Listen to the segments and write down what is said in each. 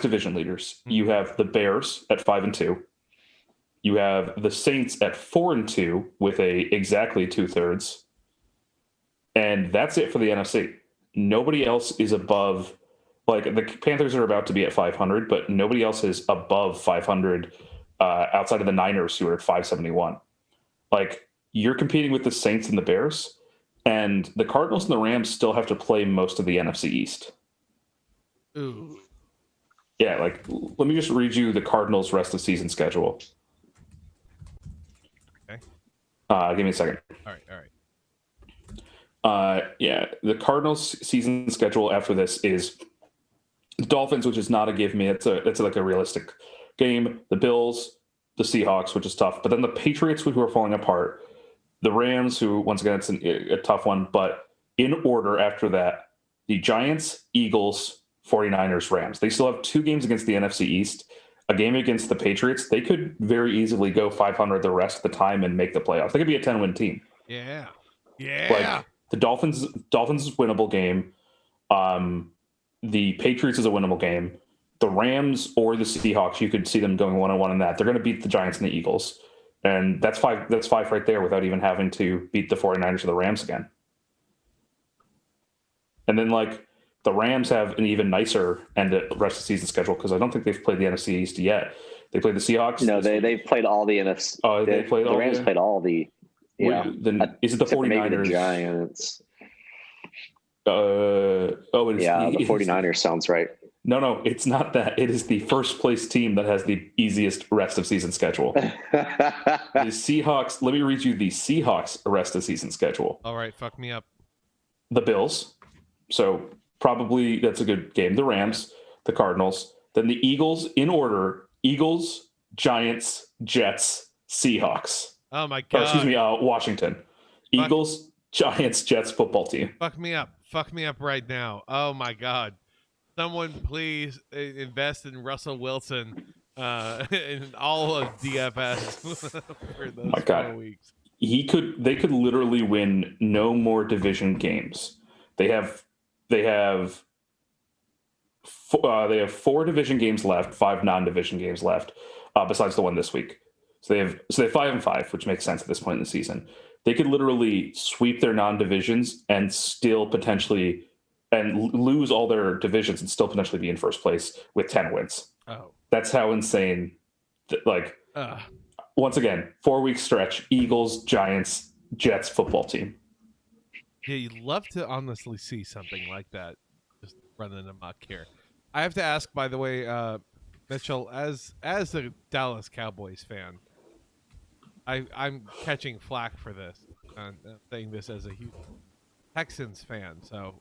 division leaders. You have the Bears at 5-2. You have the Saints at 4-2 with exactly 2/3. And that's it for the NFC. Nobody else is above, like the Panthers are about to be at 500, but nobody else is above 500 outside of the Niners, who are at 571. Like, you're competing with the Saints and the Bears, and the Cardinals and the Rams still have to play most of the NFC East. Ooh. Yeah, like, let me just read you the Cardinals' rest of season schedule. Okay. Give me a second. All right. Yeah, the Cardinals' season schedule after this is the Dolphins, which is not a give me. It's like a realistic game. The Bills, the Seahawks, which is tough, but then the Patriots, who are falling apart. The Rams, who once again it's a tough one, but in order after that, the Giants, Eagles, 49ers, Rams. They still have 2 games against the NFC East, a game against the Patriots. They could very easily go 500 the rest of the time and make the playoffs. They could be a 10-win team. Yeah. Like, the Dolphins is a winnable game. The Patriots is a winnable game. The Rams or the Seahawks, you could see them going 1-1 in that. They're going to beat the Giants and the Eagles. And that's 5 right there without even having to beat the 49ers or the Rams again. And then, like, the Rams have an even nicer end of rest of the season schedule because I don't think they've played the NFC East yet. They played the Seahawks. No, they've played all the NFC. Oh, they played the all Rams played all the. Yeah. Then is it the 49ers? The Giants. The 49ers sounds right. No, it's not that. It is the first place team that has the easiest rest of season schedule. The Seahawks, let me read you the Seahawks rest of season schedule. All right, fuck me up. The Bills. So probably that's a good game. The Rams, the Cardinals, then the Eagles in order. Eagles, Giants, Jets, Seahawks. Oh my God. Or, excuse me, Washington. Eagles, Giants, Jets football team. Fuck me up. Fuck me up right now. Oh my God. Someone please invest in Russell Wilson in all of DFS for those 4 weeks. They could literally win no more division games. They have 4 division games left, 5 non-division games left, besides the one this week. So they have 5-5, which makes sense at this point in the season. They could literally sweep their non-divisions and still potentially lose all their divisions and still potentially be in first place with 10 wins. Oh, that's how insane. Once again, 4-week stretch: Eagles, Giants, Jets football team. Yeah, you'd love to honestly see something like that just running amok here. I have to ask, by the way, Mitchell, as a Dallas Cowboys fan, I'm catching flack for this. I'm saying this as a huge Texans fan, so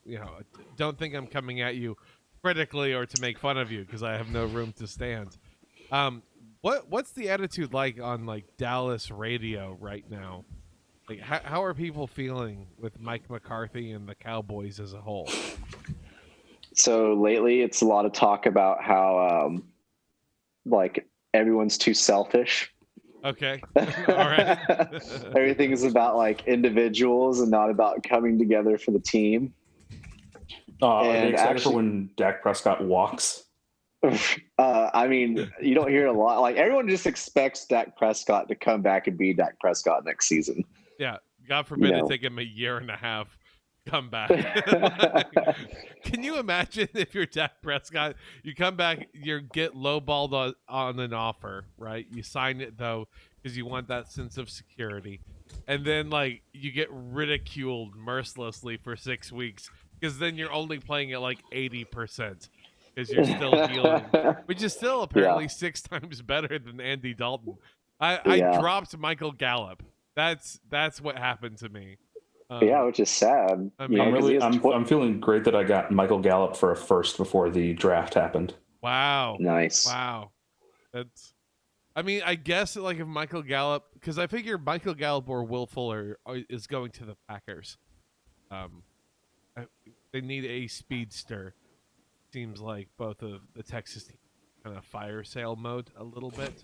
don't think I'm coming at you critically or to make fun of you because I have no room to stand. What's the attitude like on like Dallas radio right now? Like how are people feeling with Mike McCarthy and the Cowboys as a whole? So lately, it's a lot of talk about how like everyone's too selfish. Okay. All right. Everything is about like individuals and not about coming together for the team. And except for when Dak Prescott walks. I mean, you don't hear it a lot. Like everyone just expects Dak Prescott to come back and be Dak Prescott next season. Yeah. God forbid it take him a year and a half to come back. Can you imagine if you're Dak Prescott, you come back, you get lowballed on an offer, right? You sign it though because you want that sense of security, and then like you get ridiculed mercilessly for 6 weeks because then you're only playing at like 80% because you're still dealing, which is still apparently 6 times better than Andy Dalton. I dropped Michael Gallup. That's what happened to me. Which is sad. I mean, I'm feeling great that I got Michael Gallup for a first before the draft happened. Wow. Nice. Wow. I mean, I guess like if Michael Gallup, because I figure Michael Gallup or Will Fuller is going to the Packers. They need a speedster. Seems like both of the Texas teams kind of fire sale mode a little bit.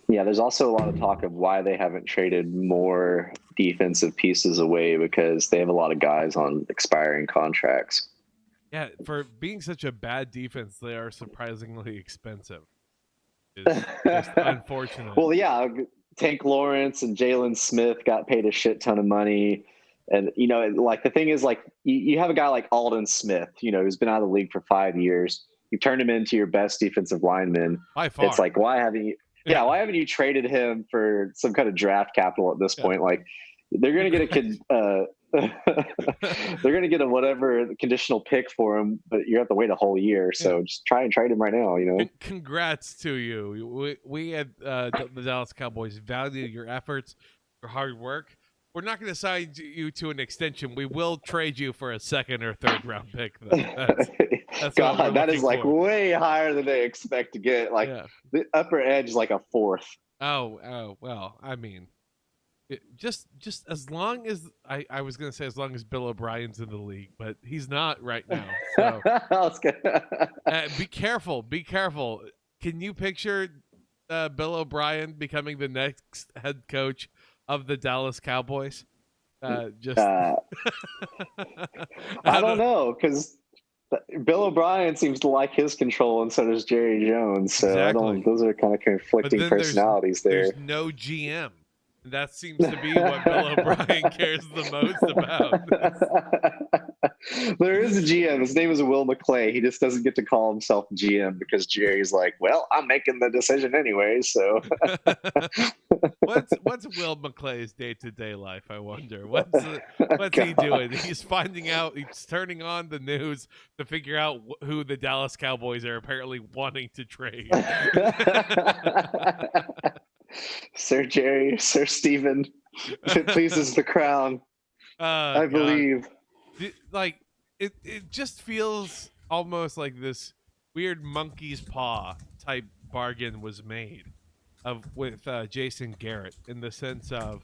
Yeah, there's also a lot of talk of why they haven't traded more defensive pieces away because they have a lot of guys on expiring contracts. Yeah, for being such a bad defense, they are surprisingly expensive. It's just unfortunate. Well, yeah, Tank Lawrence and Jalen Smith got paid a shit ton of money. And, like the thing is, like, you have a guy like Alden Smith, who's been out of the league for 5 years. You turned him into your best defensive lineman. By far. It's like, why haven't you traded him for some kind of draft capital at this point? Like, they're going to get a kid. They're going to get a whatever conditional pick for him, but you have to wait a whole year. So just try and trade him right now. Congrats to you. We at the Dallas Cowboys value your efforts, your hard work. We're not going to sign you to an extension. We will trade you for a second or third round pick. That's God, that is like way higher than they expect to get. Like the upper edge is like a fourth. Oh, well, I mean, just as long as I was going to say as long as Bill O'Brien's in the league, but he's not right now. So be careful. Can you picture Bill O'Brien becoming the next head coach of the Dallas Cowboys? I don't know, because Bill O'Brien seems to like his control, and so does Jerry Jones. So exactly. Those are kind of conflicting personalities there. There's no GM. That seems to be what Bill O'Brien cares the most about. There is a GM. His name is Will McClay. He just doesn't get to call himself GM because Jerry's like, well, I'm making the decision anyway. So what's Will McClay's day-to-day life? I wonder. What's he doing? He's finding out. He's turning on the news to figure out who the Dallas Cowboys are apparently wanting to trade. Sir Jerry, Sir Stephen, if it pleases the crown, I believe. Like it just feels almost like this weird monkey's paw type bargain was made with Jason Garrett, in the sense of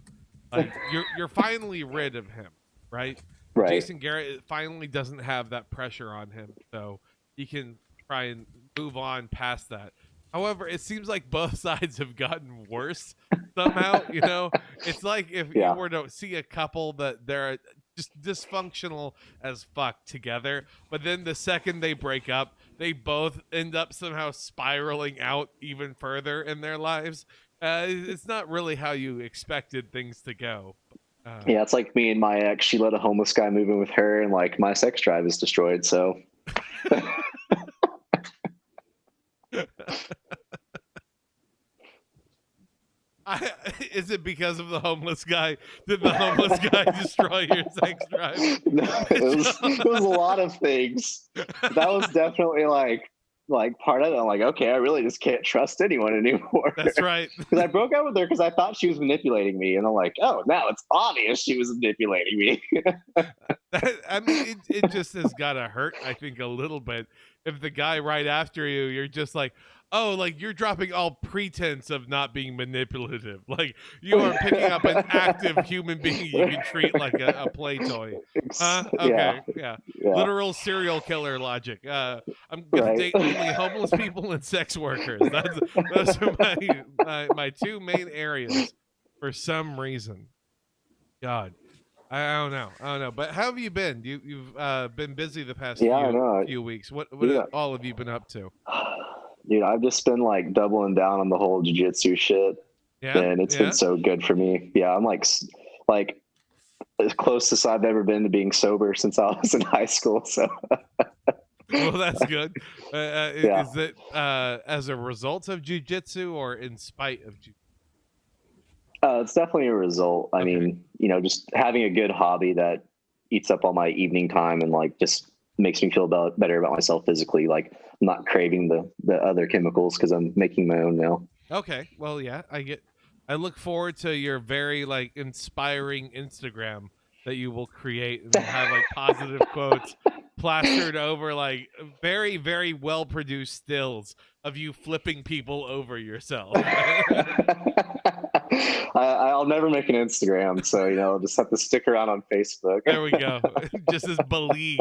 like you're finally rid of him, right? Jason Garrett finally doesn't have that pressure on him, so he can try and move on past that. However, it seems like both sides have gotten worse somehow. It's like if you were to see a couple that they're just dysfunctional as fuck together, but then the second they break up, they both end up somehow spiraling out even further in their lives. It's not really how you expected things to go. It's like me and my ex. She let a homeless guy move in with her, and like my sex drive is destroyed. So. Is it because of the homeless guy? Did the homeless guy destroy your sex drive? No, it was a lot of things. That was definitely like part of it. I'm like, okay, I really just can't trust anyone anymore. That's right. Because I broke up with her because I thought she was manipulating me, and I'm like, oh, now it's obvious she was manipulating me. I mean, it just has got to hurt, I think, a little bit. If the guy right after you, you're just like, oh, like you're dropping all pretense of not being manipulative. Like you are picking up an active human being you can treat like a play toy. Okay, yeah. Literal serial killer logic. I'm gonna date only homeless people and sex workers. Those are my two main areas for some reason. God. I don't know. But how have you been? You've been busy the past few weeks. What all have you been up to? Dude, I've just been like doubling down on the whole jiu-jitsu shit. Yeah. And it's been so good for me. Yeah, I'm like as close as I've ever been to being sober since I was in high school. So well, that's good. Is it as a result of jiu-jitsu or in spite of jiu-jitsu? It's definitely a result. I mean, just having a good hobby that eats up all my evening time and like just makes me feel better about myself physically. Like I'm not craving the other chemicals because I'm making my own now. Okay. Well, yeah, I look forward to your very like inspiring Instagram that you will create and have like positive quotes plastered over like very, very well produced stills of you flipping people over yourself. I'll never make an Instagram, so I'll just have to stick around on Facebook. There we go. Just as believe,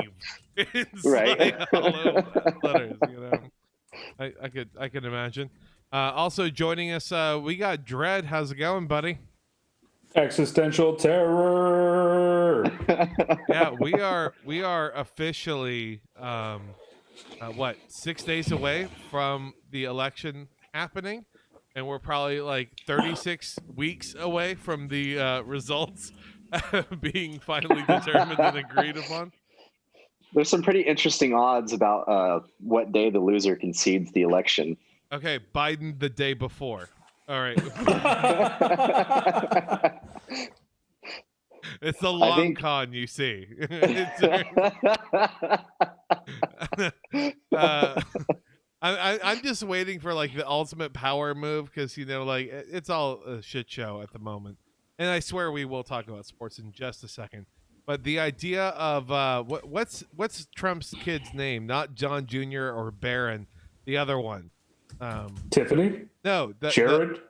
it's right? Like all those letters, I could imagine. Also joining us, we got Dread. How's it going, buddy? Existential terror. loser. Yeah, we are officially 6 days away from the election happening, and we're probably like 36 weeks away from the results being finally determined and agreed upon. There's some pretty interesting odds about what day the loser concedes the election. Okay, Biden the day before. All right. It's the long con, you see. I'm just waiting for like the ultimate power move, because like it's all a shit show at the moment. And I swear we will talk about sports in just a second. But the idea of what's Trump's kid's name? Not John Jr. or Barron, the other one. Tiffany? No, Jared?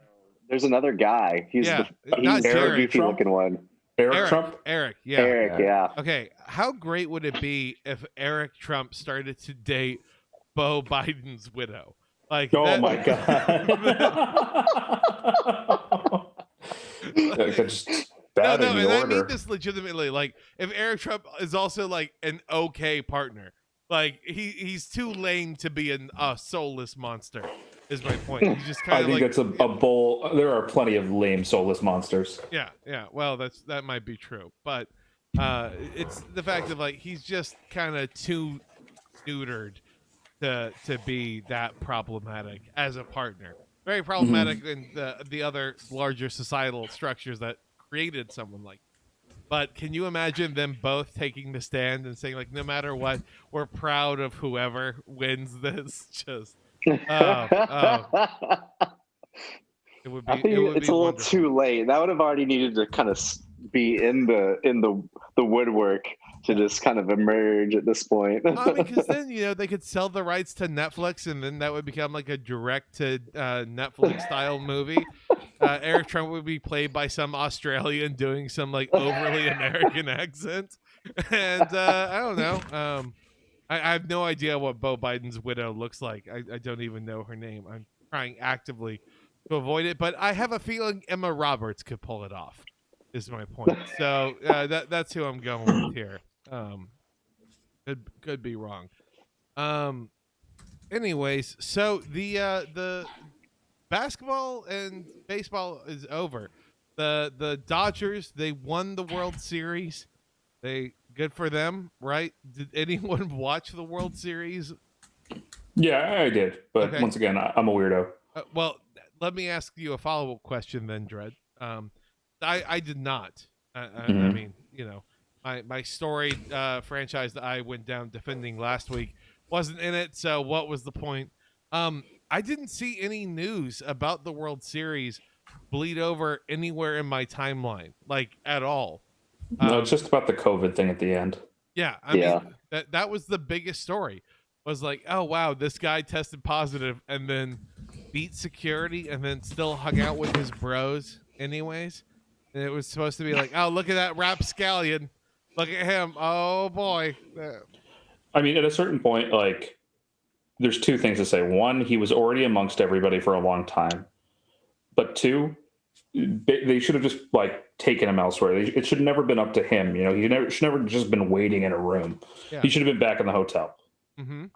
There's another guy. He's not very Jared. goofy looking one. Eric Trump? Eric, yeah. Eric, yeah. Okay, how great would it be if Eric Trump started to date Beau Biden's widow? Like, oh my god. That's bad in the and order. I mean this legitimately. Like, if Eric Trump is also like an okay partner, like he's too lame to be a soulless monster. Is my point. He's just kind of like, I think it's a bull. There are plenty of lame soulless monsters. Yeah. Well, that might be true, but it's the fact of like he's just kind of too neutered to be that problematic as a partner. Very problematic in the other larger societal structures that created someone like. But can you imagine them both taking the stand and saying like, no matter what, we're proud of whoever wins this? Just. It would be. I think it's a little wonderful. too late. That would have already needed to kind of be in the woodwork to just kind of emerge at this point. I mean, because then they could sell the rights to Netflix, and then that would become like a direct to Netflix style movie. Eric Trump would be played by some Australian doing some like overly American accent, and I don't know. I have no idea what Beau Biden's widow looks like. I don't even know her name. I'm trying actively to avoid it, but I have a feeling Emma Roberts could pull it off, is my point. So that's who I'm going with here. Could be wrong. Anyways, so the basketball and baseball is over. The Dodgers, they won the World Series. Good for them, right? Did anyone watch the World Series? Yeah, I did. But Okay. Once again, I'm a weirdo. Well, let me ask you a follow-up question then, Dredd. I did not. I mean, my storied franchise that I went down defending last week wasn't in it, so what was the point? I didn't see any news about the World Series bleed over anywhere in my timeline, like at all. No, it's just about the COVID thing at the end. Yeah, I mean that was the biggest story. Was like, oh wow, this guy tested positive and then beat security and then still hung out with his bros anyways. And it was supposed to be like, oh, look at that rapscallion. Look at him. Oh boy. I mean, at a certain point, like, there's two things to say. One, he was already amongst everybody for a long time. But two, they should have just like taken him elsewhere. It should have never been up to him. He should never just been waiting in a room. Yeah. He should have been back in the hotel. Mm-hmm.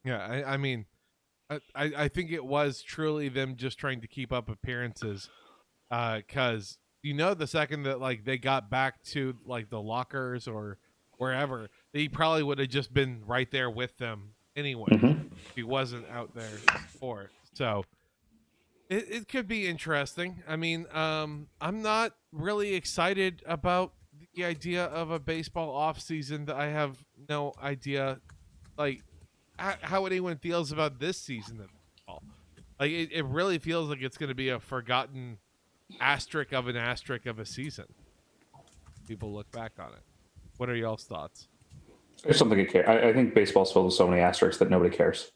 Yeah, I mean, I think it was truly them just trying to keep up appearances, because the second that like they got back to like the lockers or wherever, he probably would have just been right there with them anyway. If he wasn't out there for it. So it could be interesting. I mean, I'm not really excited about the idea of a baseball off season. That I have no idea, like, how anyone feels about this season of baseball. Like, it really feels like it's going to be a forgotten asterisk of a season. People look back on it. What are y'all's thoughts? There's something to care. I think baseball's filled with so many asterisks that nobody cares.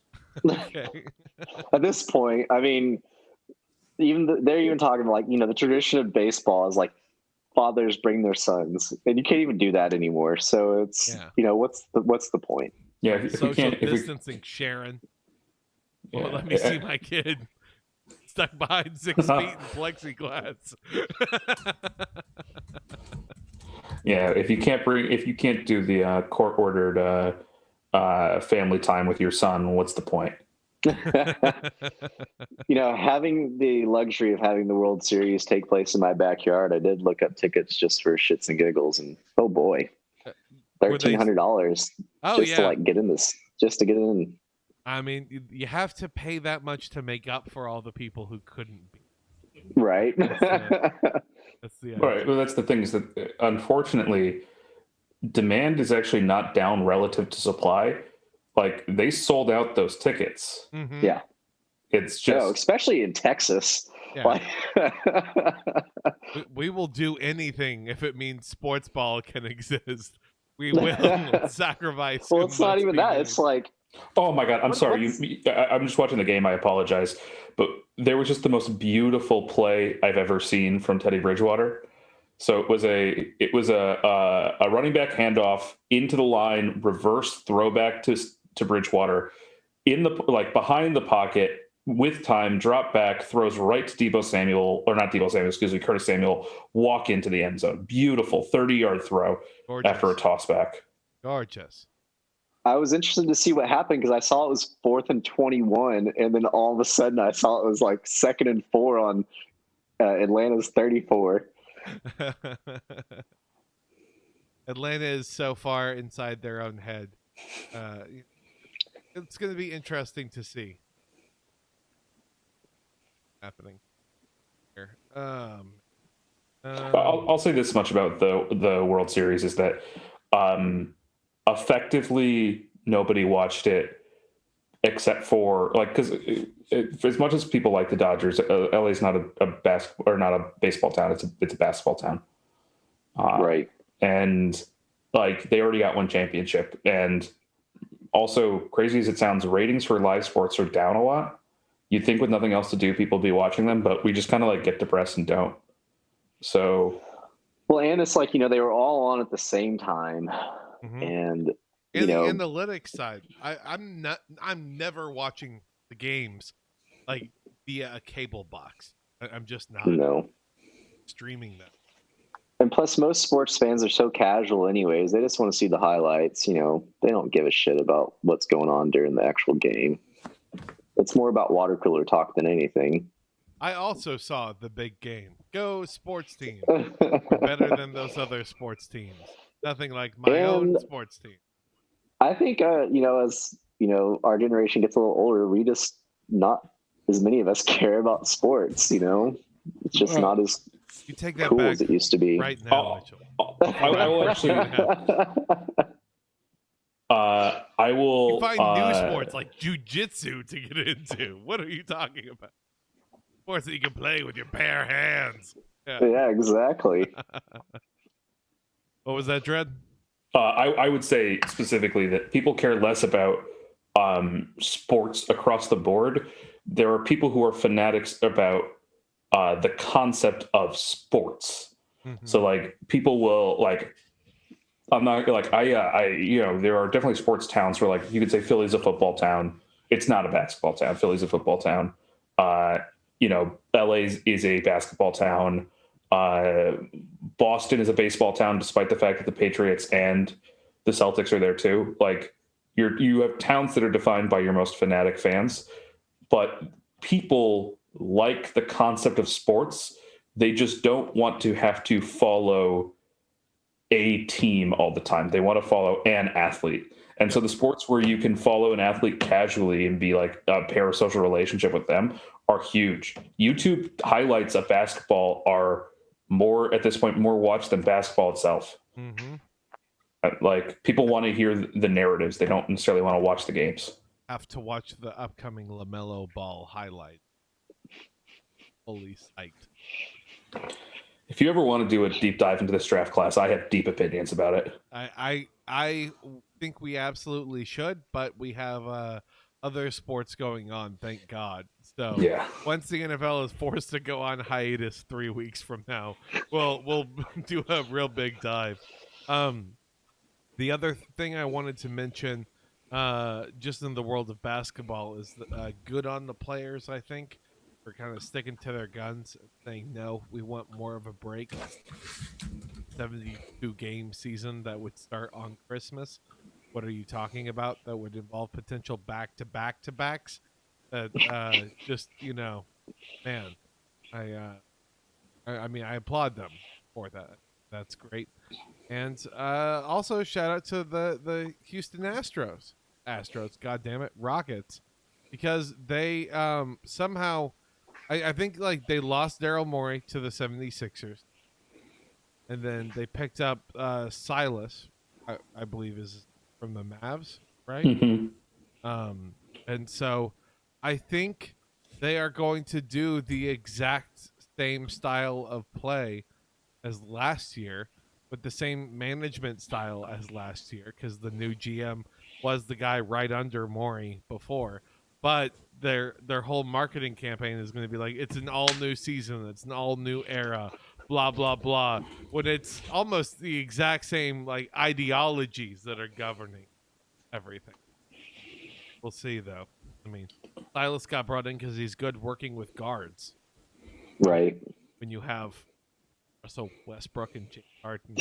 Okay. At this point, I mean, they're even talking like, the tradition of baseball is like fathers bring their sons, and you can't even do that anymore. So it's, what's the point? Yeah, if Social we can't, distancing, Sharon. Yeah. Well, let me see my kid stuck behind 6 feet in plexiglass. Yeah, if you can't do the court ordered family time with your son, what's the point? Having the luxury of having the World Series take place in my backyard, I did look up tickets just for shits and giggles, and oh boy, $1,300 Oh just to like get in this, just to get in. I mean, you have to pay that much to make up for all the people who couldn't be. Right. That's the Right. Well, that's the thing is that unfortunately, demand is actually not down relative to supply. Like they sold out those tickets. Mm-hmm. Yeah. It's just, especially in Texas. Yeah. Like, we will do anything if it means sports ball can exist. We will sacrifice. Well, it's not even that. Made. It's like, oh my God, I'm sorry. I'm just watching the game. I apologize. But there was just the most beautiful play I've ever seen from Teddy Bridgewater. So it was a running back handoff into the line, reverse throwback to Bridgewater in the behind the pocket with time, drop back, throws right to Curtis Samuel, walk into the end zone. Beautiful 30-yard throw. Gorgeous. After a toss back. Gorgeous. I was interested to see what happened because I saw it was 4th and 21, and then all of a sudden I saw it was like 2nd and 4 on Atlanta's 34. Atlanta is so far inside their own head. It's going to be interesting to see happening here. I'll say this much about the World Series is that effectively nobody watched it except for because as much as people like the Dodgers, LA's not a baseball town. It's a basketball town, right? And like they already got one championship, and also crazy as it sounds, ratings for live sports are down a lot. You'd think with nothing else to do, people would be watching them, but we just kind of like get depressed and don't. So, well, and it's like they were all on at the same time, and in the analytics side, I'm never watching the games like via a cable box. I'm just not streaming them. And plus, most sports fans are so casual anyways. They just want to see the highlights. They don't give a shit about what's going on during the actual game. It's more about water cooler talk than anything. I also saw the big game. Go sports team. We're better than those other sports teams. Nothing like my own sports team. I think, as, our generation gets a little older, we just not as many of us care about sports, It's just not as you take that cool back as it used to be. right now, Mitchell. I will actually. I will. You find new sports like jiu-jitsu to get into. What are you talking about? Sports that you can play with your bare hands. Yeah, exactly. What was that, Dredd? I would say specifically that people care less about sports across the board. There are people who are fanatics about the concept of sports. Mm-hmm. So like people will like, I'm not like, there are definitely sports towns where like you could say Philly's a football town. It's not a basketball town. Philly's a football town. LA is a basketball town. Boston is a baseball town, despite the fact that the Patriots and the Celtics are there too. Like you have towns that are defined by your most fanatic fans, but people like the concept of sports. They just don't want to have to follow a team all the time. They want to follow an athlete. And so the sports where you can follow an athlete casually and be like a parasocial relationship with them are huge. YouTube highlights of basketball are more at this point, more watched than basketball itself. Mm-hmm. Like people want to hear the narratives. They don't necessarily want to watch the games. Have to watch the upcoming LaMelo Ball highlight. Fully psyched. If you ever want to do a deep dive into this draft class, I have deep opinions about it. I think we absolutely should, but we have other sports going on, thank God. So once the NFL is forced to go on hiatus 3 weeks from now, we'll do a real big dive. The other thing I wanted to mention, just in the world of basketball, is good on the players, I think, for kind of sticking to their guns and saying, no, we want more of a break. 72 game season that would start on Christmas. What are you talking about? That would involve potential back-to-backs. Just, man, I mean, I applaud them for that. That's great. And also shout out to the Houston Astros. God damn it, Rockets, because they somehow, I think like they lost Daryl Morey to the 76ers, and then they picked up Silas, I believe is from the Mavs, right? And so I think they are going to do the exact same style of play as last year, with the same management style as last year, because the new GM was the guy right under Morey before. But their whole marketing campaign is going to be like, it's an all new season, it's an all new era, blah blah blah. When it's almost the exact same like ideologies that are governing everything. We'll see though. I mean, Silas got brought in because he's good working with guards. Right. When you have Russell Westbrook and James Harden,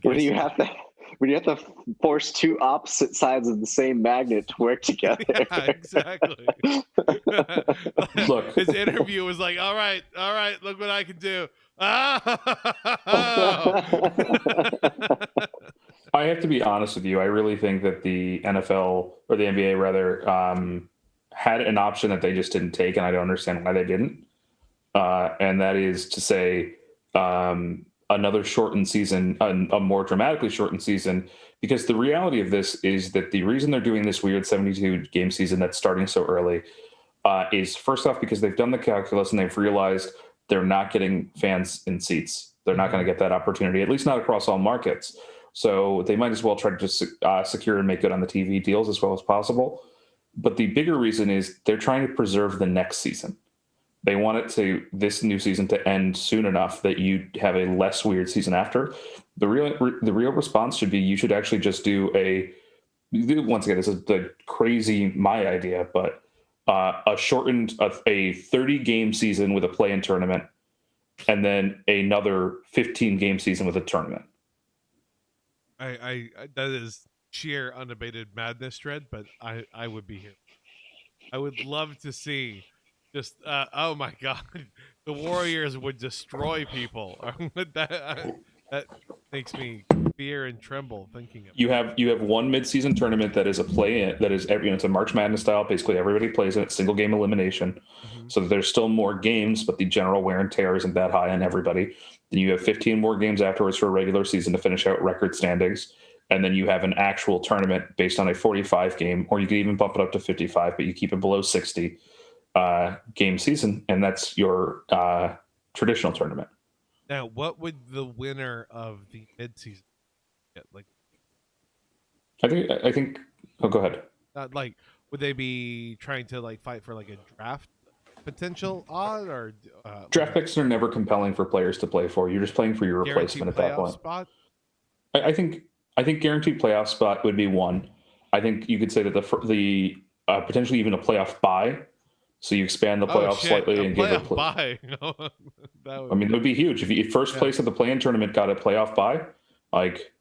when you have to force two opposite sides of the same magnet to work together. Yeah, exactly. Look, his interview was like, all right, look what I can do. I have to be honest with you. I really think that the NFL, or the NBA rather, had an option that they just didn't take, and I don't understand why they didn't. And that is to say, another shortened season, a more dramatically shortened season, because the reality of this is that the reason they're doing this weird 72 game season that's starting so early is, first off, because they've done the calculus and they've realized they're not getting fans in seats. They're not going to get that opportunity, at least not across all markets. So they might as well try to just secure and make good on the TV deals as well as possible. But the bigger reason is they're trying to preserve the next season. They want this new season to end soon enough that you have a less weird season after. The real response should be, you should actually just do once again, this is the crazy my idea, but a 30 game season with a play-in tournament, and then another 15 game season with a tournament. I that is sheer unabated madness, Dread, but I would be here. I would love to see just oh my god, the Warriors would destroy people. That makes me fear and tremble thinking of it. You have one midseason tournament that is a play-in, that is it's a March Madness style. Basically, everybody plays in it, single game elimination. So that there's still more games, but the general wear and tear isn't that high on everybody. Then you have 15 more games afterwards for a regular season to finish out record standings. And then you have an actual tournament based on a 45 game, or you could even bump it up to 55, but you keep it below 60 game season. And that's your traditional tournament. Now, what would the winner of the midseason get? Like, I think. Oh, go ahead. like, would they be trying to like fight for like a draft potential odd, or draft picks are never compelling for players to play for? You're just playing for your replacement at that point. Spot? I think guaranteed playoff spot would be one. I think you could say that the potentially even a playoff bye. So you expand the playoffs slightly and give it a bye. It would be huge if you first place at the play-in tournament got a playoff bye. Like,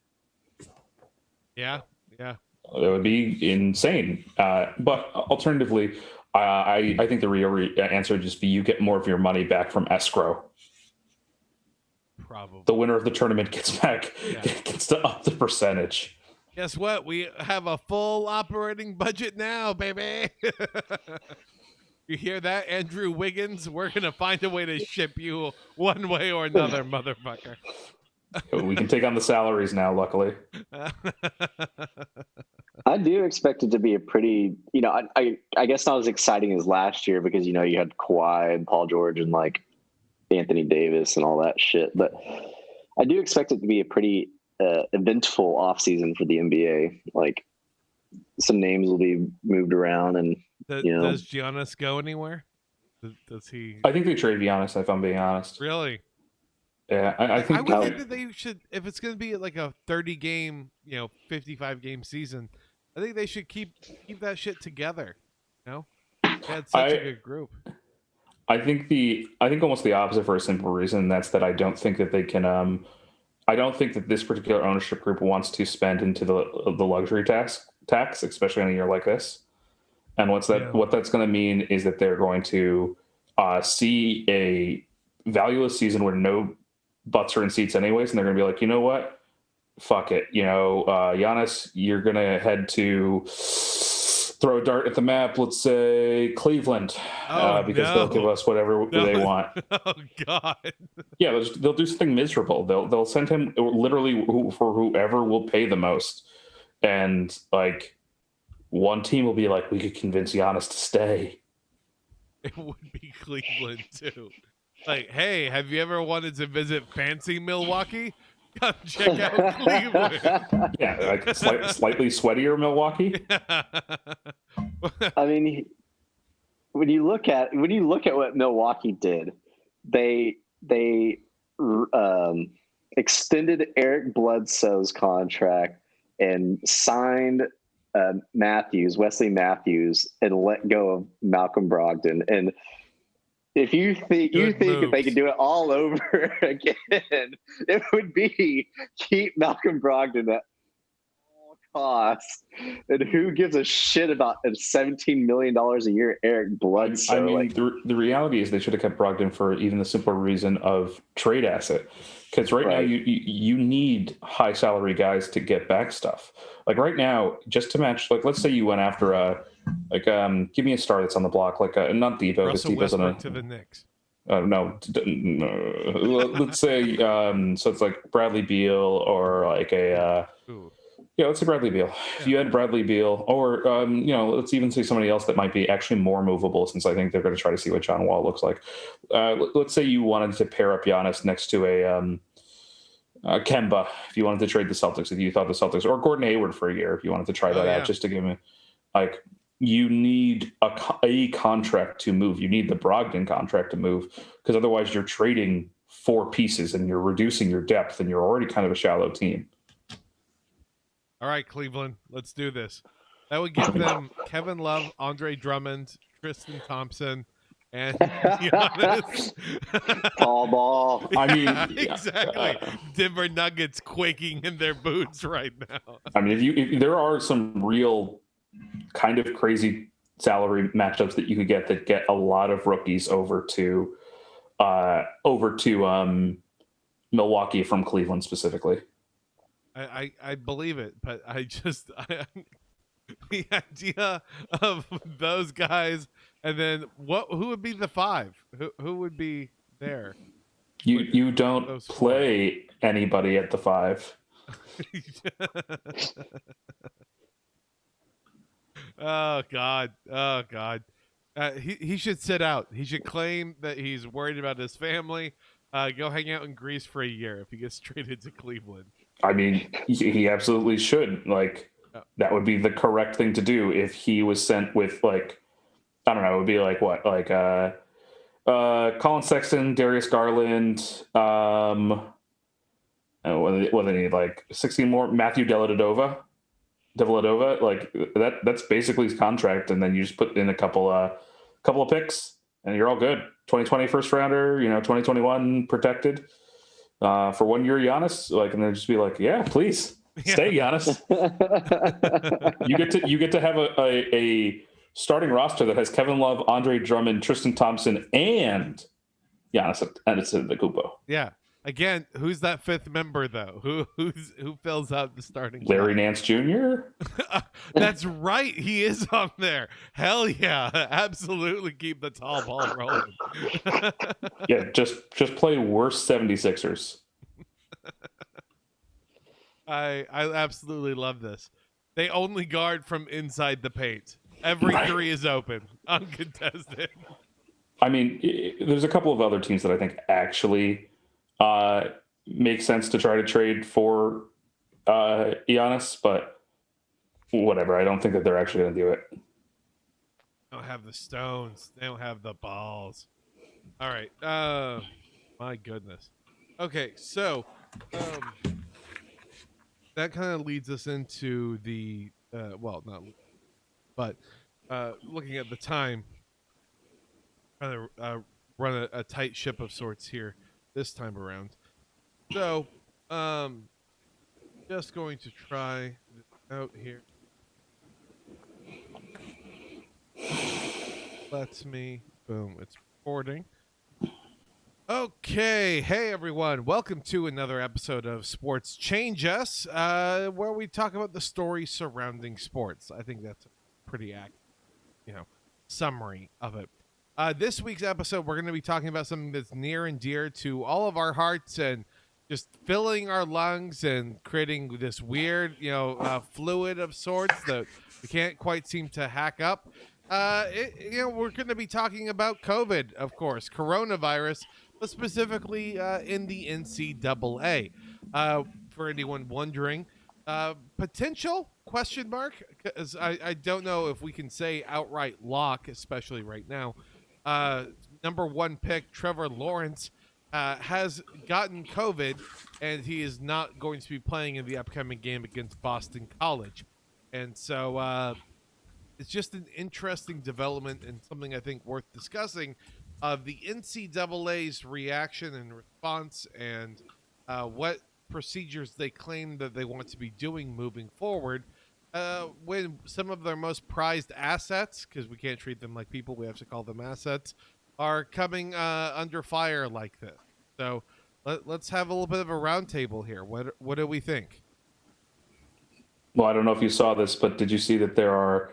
yeah, that would be insane. But alternatively, I think the real answer would just be you get more of your money back from escrow. Probably the winner of the tournament gets to up the percentage. Guess what? We have a full operating budget now, baby. You hear that, Andrew Wiggins? We're going to find a way to ship you one way or another, motherfucker. We can take on the salaries now, luckily. I do expect it to be a pretty, I guess not as exciting as last year because, you had Kawhi and Paul George and like Anthony Davis and all that shit. But I do expect it to be a pretty eventful offseason for the NBA. Like some names will be moved around and, Does Giannis go anywhere? Does he? I think they trade Giannis, if I'm being honest. Really? Yeah, I think. I would think that they should, if it's going to be like a 30 game, 55 game season, I think they should keep that shit together. They had such a good group. I think almost the opposite for a simple reason. And that's that I don't think that they can. I don't think that this particular ownership group wants to spend into the luxury tax, especially on a year like this. And what that's going to mean is that they're going to see a valueless season where no butts are in seats anyways, and they're going to be like, you know what? Fuck it. Giannis, you're going to head to throw a dart at the map. Let's say Cleveland, because they'll give us whatever they want. Oh God. Yeah, they'll do something miserable. They'll send him literally for whoever will pay the most, and like one team will be like, we could convince Giannis to stay. It would be Cleveland too. Like, hey, have you ever wanted to visit fancy Milwaukee? Come check out Cleveland. Yeah, like slightly sweatier Milwaukee. I mean, when you look at what Milwaukee did, they extended Eric Bledsoe's contract and signed Wesley Matthews, and let go of Malcolm Brogdon. And if you think that they could do it all over again, it would be keep Malcolm Brogdon at all costs. And who gives a shit about $17 million a year, Eric Bledsoe? I mean, the reality is they should have kept Brogdon for even the simple reason of trade asset. Because now you need high salary guys to get back stuff. Like right now, just to match, like let's say you went after give me a star that's on the block, like not Debo, because Debo's on to the Knicks. No. Let's say so it's like Bradley Beal or like let's say Bradley Beal. If you had Bradley Beal, or let's even say somebody else that might be actually more movable, since I think they're going to try to see what John Wall looks like. Let's say you wanted to pair up Giannis next to a Kemba, if you wanted to trade the Celtics, if you thought the Celtics, or Gordon Hayward for a year, if you wanted to try that out, just to give me, like, you need a contract to move. You need the Brogdon contract to move, because otherwise you're trading 4 pieces and you're reducing your depth, and you're already kind of a shallow team. All right, Cleveland, let's do this. That would give them Kevin Love, Andre Drummond, Tristan Thompson, and Giannis. Tall ball. I mean, exactly. Denver Nuggets quaking in their boots right now. I mean, if there are some real kind of crazy salary matchups that you could get a lot of rookies over to Milwaukee from Cleveland specifically. I believe it, but the idea of those guys, and then who would be the 5? Who would be there? You don't play anybody at the 5. Oh God. He should sit out. He should claim that he's worried about his family. Go hang out in Greece for a year if he gets traded to Cleveland. I mean, he absolutely should. Like, that would be the correct thing to do if he was sent with, like, I don't know, it would be like what? Like Colin Sexton, Darius Garland, what do they need? Like 16 more? Matthew Dellavedova, like that's basically his contract, and then you just put in a couple of picks, and you're all good. 2020 first rounder, 2021 protected. For 1 year, Giannis, like, and then just be like, yeah, please stay, Giannis. you get to have a starting roster that has Kevin Love, Andre Drummond, Tristan Thompson, and Giannis Antetokounmpo. Yeah. Again, who's that 5th member though? Who fills out the starting? Larry Nance Jr. That's right. He is on there. Hell yeah. Absolutely keep the tall ball rolling. Yeah, just play worse 76ers. I absolutely love this. They only guard from inside the paint. Every 3 is open, uncontested. I mean, there's a couple of other teams that I think actually make sense to try to trade for Giannis, but whatever. I don't think that they're actually going to do it. They don't have the stones. They don't have the balls. All right. My goodness. Okay, so that kind of leads us into the looking at the time, kind of run a tight ship of sorts here this time around. So, just going to try this out here. Lets me. Boom. It's recording. Okay. Hey, everyone. Welcome to another episode of Sports Change Us, where we talk about the stories surrounding sports. I think that's a pretty accurate, summary of it. This week's episode, we're going to be talking about something that's near and dear to all of our hearts and just filling our lungs and creating this weird, fluid of sorts that we can't quite seem to hack up. We're going to be talking about COVID, of course, coronavirus, but specifically in the NCAA. For anyone wondering, potential question mark, because I don't know if we can say outright lock, especially right now. Number one pick, Trevor Lawrence, has gotten COVID, and he is not going to be playing in the upcoming game against Boston College. And so it's just an interesting development and something I think worth discussing of the NCAA's reaction and response and what procedures they claim that they want to be doing moving forward when some of their most prized assets, because we can't treat them like people, we have to call them assets, are coming under fire like this. So let's have a little bit of a roundtable here. What do we think? Well, I don't know if you saw this, but did you see that there are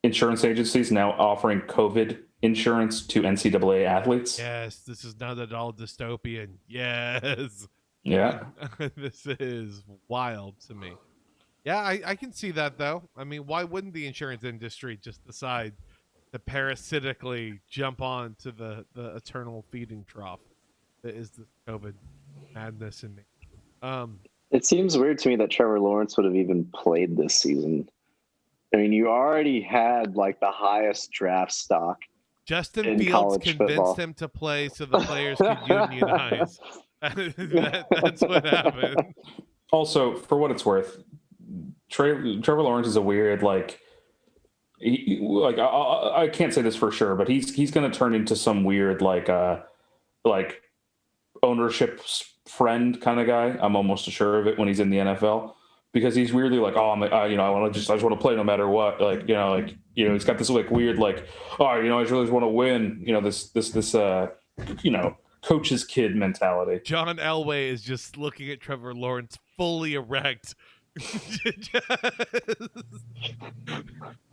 insurance agencies now offering COVID insurance to NCAA athletes? Yes, this is not at all dystopian. Yes. Yeah. This is wild to me. Yeah, I can see that, though. I mean, why wouldn't the insurance industry just decide to parasitically jump on to the eternal feeding trough that is the COVID madness in me? It seems weird to me that Trevor Lawrence would have even played this season. I mean, you already had like the highest draft stock. Justin Fields convinced him to play so the players could unionize. That's what happened. Also, for what it's worth, Trevor Lawrence is a weird, I can't say this for sure, but he's going to turn into some weird ownership friend kind of guy. I'm almost sure of it when he's in the NFL, because he's weirdly like, I just want to play no matter what. He's got this weird I just really want to win. This coach's kid mentality. John Elway is just looking at Trevor Lawrence fully erect,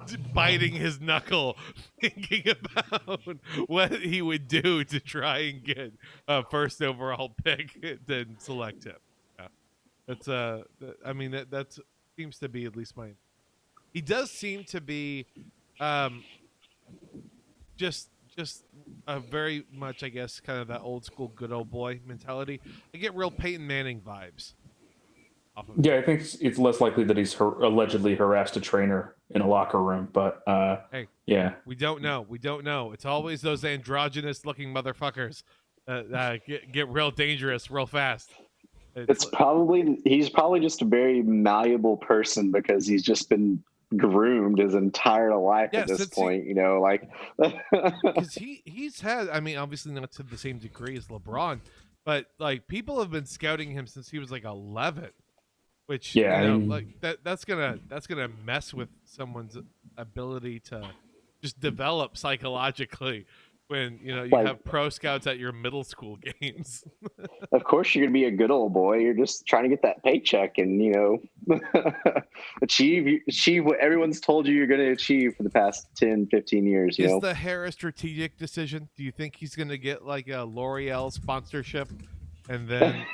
just biting his knuckle, thinking about what he would do to try and get a first overall pick then select him. Yeah. That's that seems to be at least my. He does seem to be, just very much, I guess, kind of that old school good old boy mentality. I get real Peyton Manning vibes off of Yeah, I think it's less likely that he's allegedly harassed a trainer in a locker room, but hey, yeah, we don't know. It's always those androgynous looking motherfuckers get real dangerous real fast. He's probably just a very malleable person because he's just been groomed his entire life at this point, because he's had, I mean, obviously not to the same degree as LeBron, but people have been scouting him since he was 11, which that's gonna mess with someone's ability to just develop psychologically when you have pro scouts at your middle school games. Of course you're gonna be a good old boy. You're just trying to get that paycheck and achieve what everyone's told you you're going to achieve for the past 10, 15 years. Is the hair a strategic decision? Do you think he's going to get a L'Oreal sponsorship and then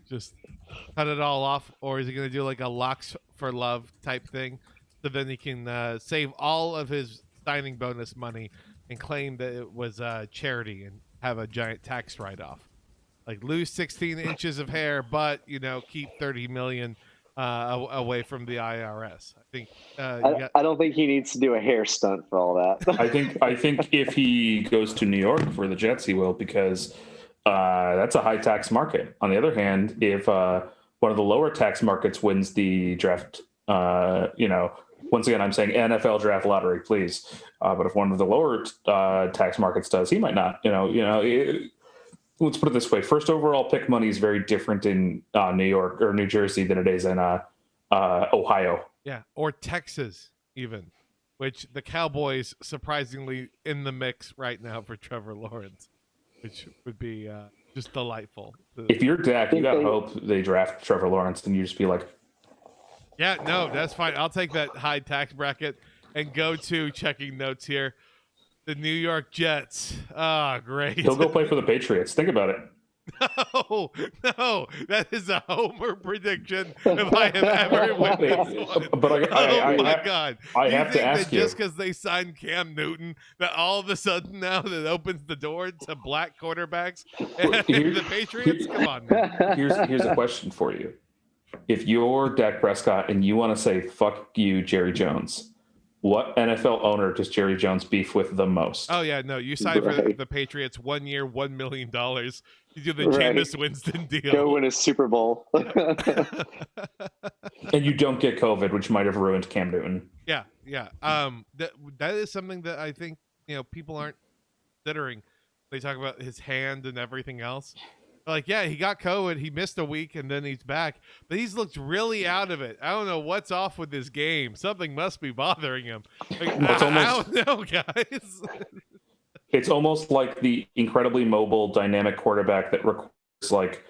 just cut it all off, or is he going to do a Locks for Love type thing so then he can save all of his signing bonus money and claim that it was charity and have a giant tax write-off? Lose 16 inches of hair, but keep 30 million away from the IRS. I think. I don't think he needs to do a hair stunt for all that. I think if he goes to New York for the Jets, he will, because that's a high tax market. On the other hand, if one of the lower tax markets wins the draft, once again, I'm saying NFL draft lottery, please. But if one of the lower tax markets does, he might not. Let's put it this way: first overall pick money is very different in New York or New Jersey than it is in Ohio. Yeah, or Texas even, which the Cowboys surprisingly in the mix right now for Trevor Lawrence, which would be just delightful. If you're Dak, you gotta hope they draft Trevor Lawrence, and you just be like, yeah, no, that's fine. I'll take that high tax bracket and go to checking notes here. The New York Jets. Ah, great. He'll go play for the Patriots. Think about it. No, that is a homer prediction if I have ever witnessed one. But God. I have to ask you. Just because they signed Cam Newton, that all of a sudden now that opens the door to black quarterbacks and the Patriots? Come on, man. Here's a question for you. If you're Dak Prescott and you want to say, fuck you, Jerry Jones, what NFL owner does Jerry Jones beef with the most? Oh, yeah, no. You signed for the Patriots 1 year, $1 million. You do the Jameis Winston deal. Go win a Super Bowl. And you don't get COVID, which might have ruined Cam Newton. Yeah. That is something that I think, people aren't considering. They talk about his hand and everything else. Like, yeah, he got COVID. He missed a week, and then he's back. But he's looked really out of it. I don't know what's off with his game. Something must be bothering him. Like, I don't know, guys. It's almost like the incredibly mobile, dynamic quarterback that requires, like,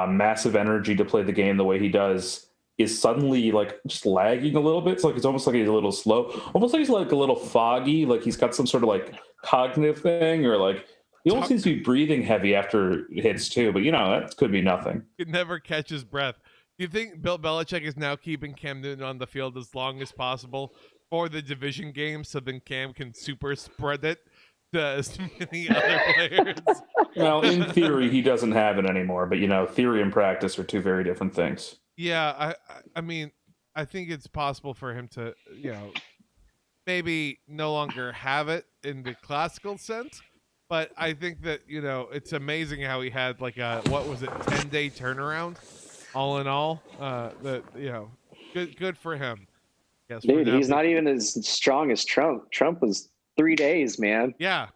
massive energy to play the game the way he does is suddenly, like, just lagging a little bit. It's almost like he's a little slow. Almost like he's, like, a little foggy. Like, he's got some sort of, like, cognitive thing or, like, he almost seems to be breathing heavy after hits too, but that could be nothing. Could never catch his breath. Do you think Bill Belichick is now keeping Cam Newton on the field as long as possible for the division game so then Cam can super spread it to as many other players? Well, in theory, he doesn't have it anymore, but theory and practice are two very different things. Yeah, I mean, I think it's possible for him to, maybe no longer have it in the classical sense. But I think that, it's amazing how he had like a, 10-day turnaround all in all. Good for him. Yes, dude, he's not even as strong as Trump. Trump was 3 days, man. Yeah.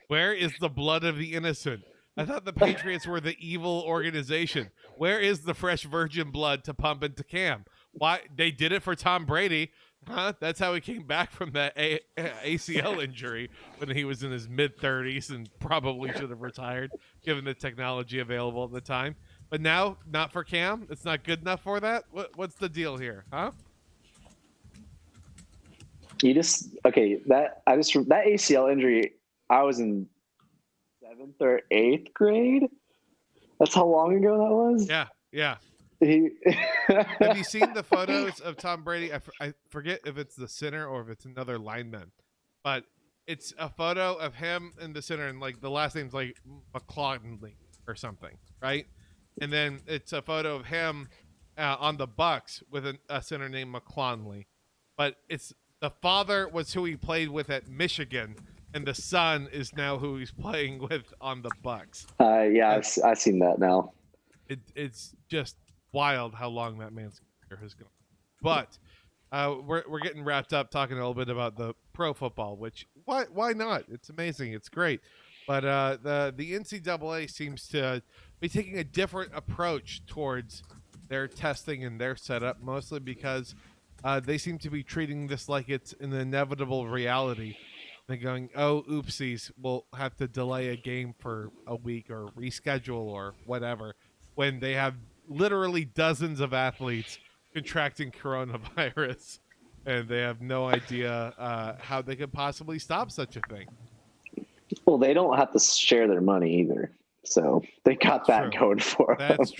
Where is the blood of the innocent? I thought the Patriots were the evil organization. Where is the fresh virgin blood to pump into Cam? Why they did it for Tom Brady? Huh? That's how he came back from that ACL injury when he was in his mid-30s and probably should have retired given the technology available at the time. But now, not for Cam? It's not good enough for that? What's the deal here, huh? That ACL injury, I was in 7th or 8th grade. That's how long ago that was? Yeah. Have you seen the photos of Tom Brady? I forget if it's the center or if it's another lineman, but it's a photo of him in the center, and like the last name's like McClellan or something, right? And then it's a photo of him on the Bucks with a center named McClellan, but it's the father was who he played with at Michigan, and the son is now who he's playing with on the Bucks. I've seen that now. It's just wild how long that man's career has gone. But we're getting wrapped up talking a little bit about the pro football, which why not? It's amazing. It's great. But the NCAA seems to be taking a different approach towards their testing and their setup, mostly because they seem to be treating this like it's an inevitable reality. They're going, oh, oopsies, we'll have to delay a game for a week or reschedule or whatever, when they have literally dozens of athletes contracting coronavirus, and they have no idea how they could possibly stop such a thing. Well, they don't have to share their money either, so they got that going for them. That's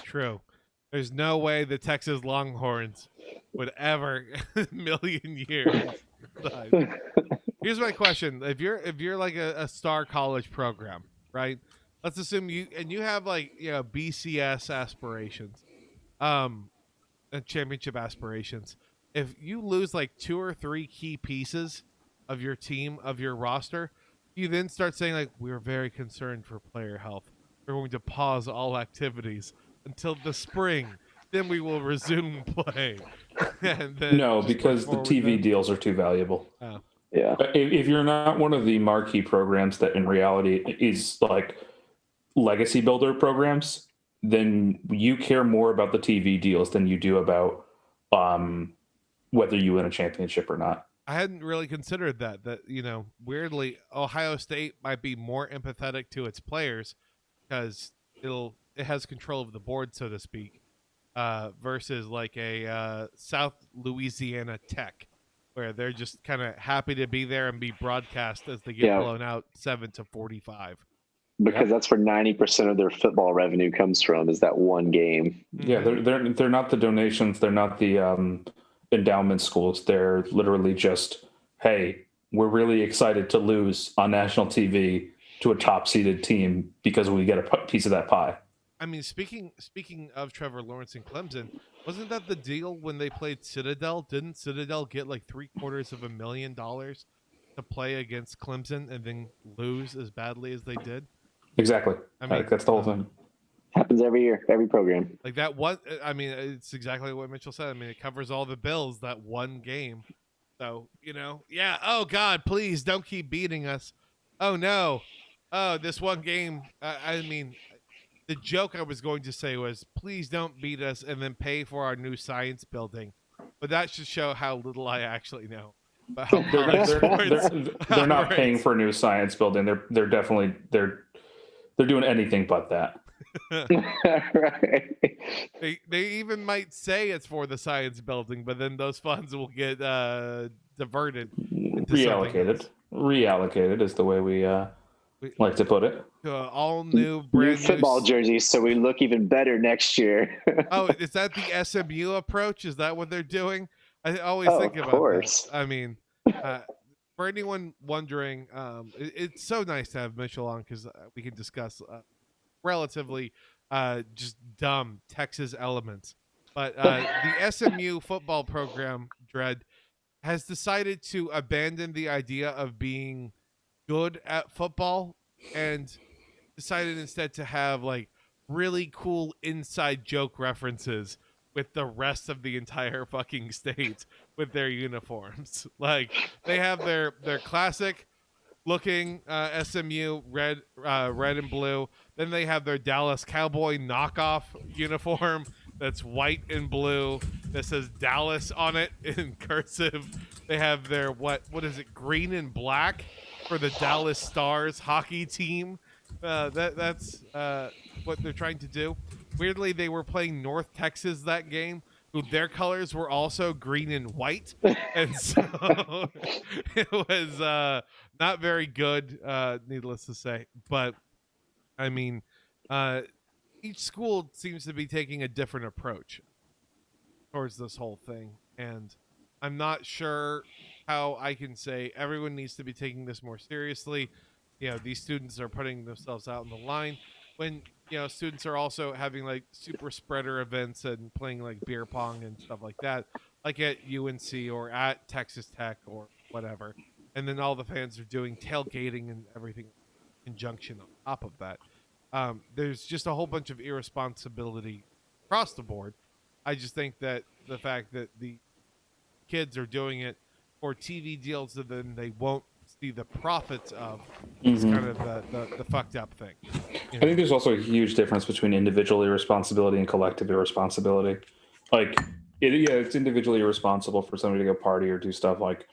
true. There's no way the Texas Longhorns would ever, in a million years. Here's my question: If you're like a star college program, right? Let's assume you have like BCS aspirations, and championship aspirations. If you lose like 2 or 3 key pieces of your team, of your roster, you then start saying like, we're very concerned for player health. We're going to pause all activities until the spring then we will resume play. And then No, just because the forward TV then. deals are too valuable. Oh. Yeah. If you're not one of the marquee programs that in reality is like legacy builder programs, then you care more about the TV deals than you do about whether you win a championship or not. I hadn't really considered that. That, you know, weirdly, Ohio State might be more empathetic to its players because it has control of the board, so to speak, versus like a South Louisiana Tech, where they're just kind of happy to be there and be broadcast as they get Yeah. blown out 7-45. Because that's where 90% of their football revenue comes from, is that one game. Yeah, they're not the donations. They're not the endowment schools. They're literally just, hey, we're really excited to lose on national TV to a top seeded team because we get a piece of that pie. I mean, speaking of Trevor Lawrence and Clemson, wasn't that the deal when they played Citadel? Didn't Citadel get like $750,000 to play against Clemson and then lose as badly as they did? Exactly. I mean, that's the whole thing. Happens every year, every program. Like that one. I mean, it's exactly what Mitchell said. I mean, it covers all the bills, that one game. So, you know, yeah. Oh God, please don't keep beating us. Oh no. Oh, this one game. I mean, the joke I was going to say was, please don't beat us and then pay for our new science building. But that should show how little I actually know. But how They're not paying for a new science building. They're definitely they're doing anything but that. Right. They even might say it's for the science building, but then those funds will get diverted into Reallocated is the way we like to put it. All new New brand football jerseys, so we look even better next year. Oh, is that the SMU approach? Is that what they're doing? I always think about course. that. I mean, for anyone wondering, it's so nice to have Mitchell on because we can discuss relatively just dumb Texas elements. But the SMU football program, Dredd, has decided to abandon the idea of being good at football and decided instead to have like really cool inside joke references with the rest of the entire fucking state with their uniforms. Like they have their classic looking SMU red and blue. Then they have their Dallas Cowboy knockoff uniform that's white and blue that says Dallas on it in cursive. They have their what is it, green and black for the Dallas Stars hockey team. That's what they're trying to do. Weirdly, they were playing North Texas that game, who their colors were also green and white, and so it was not very good, needless to say. But I mean, each school seems to be taking a different approach towards this whole thing, and I'm not sure how I can say everyone needs to be taking this more seriously. You know, these students are putting themselves out on the line when, you know, students are also having like super spreader events and playing like beer pong and stuff like that, like at UNC or at Texas Tech or whatever. And then all the fans are doing tailgating and everything in conjunction on top of that. There's just a whole bunch of irresponsibility across the board. I just think that the fact that the kids are doing it for TV deals that then they won't see the profits of is kind of the fucked up thing. You know? I think there's also a huge difference between individual irresponsibility and collective irresponsibility. Like, it's individually irresponsible for somebody to go party or do stuff like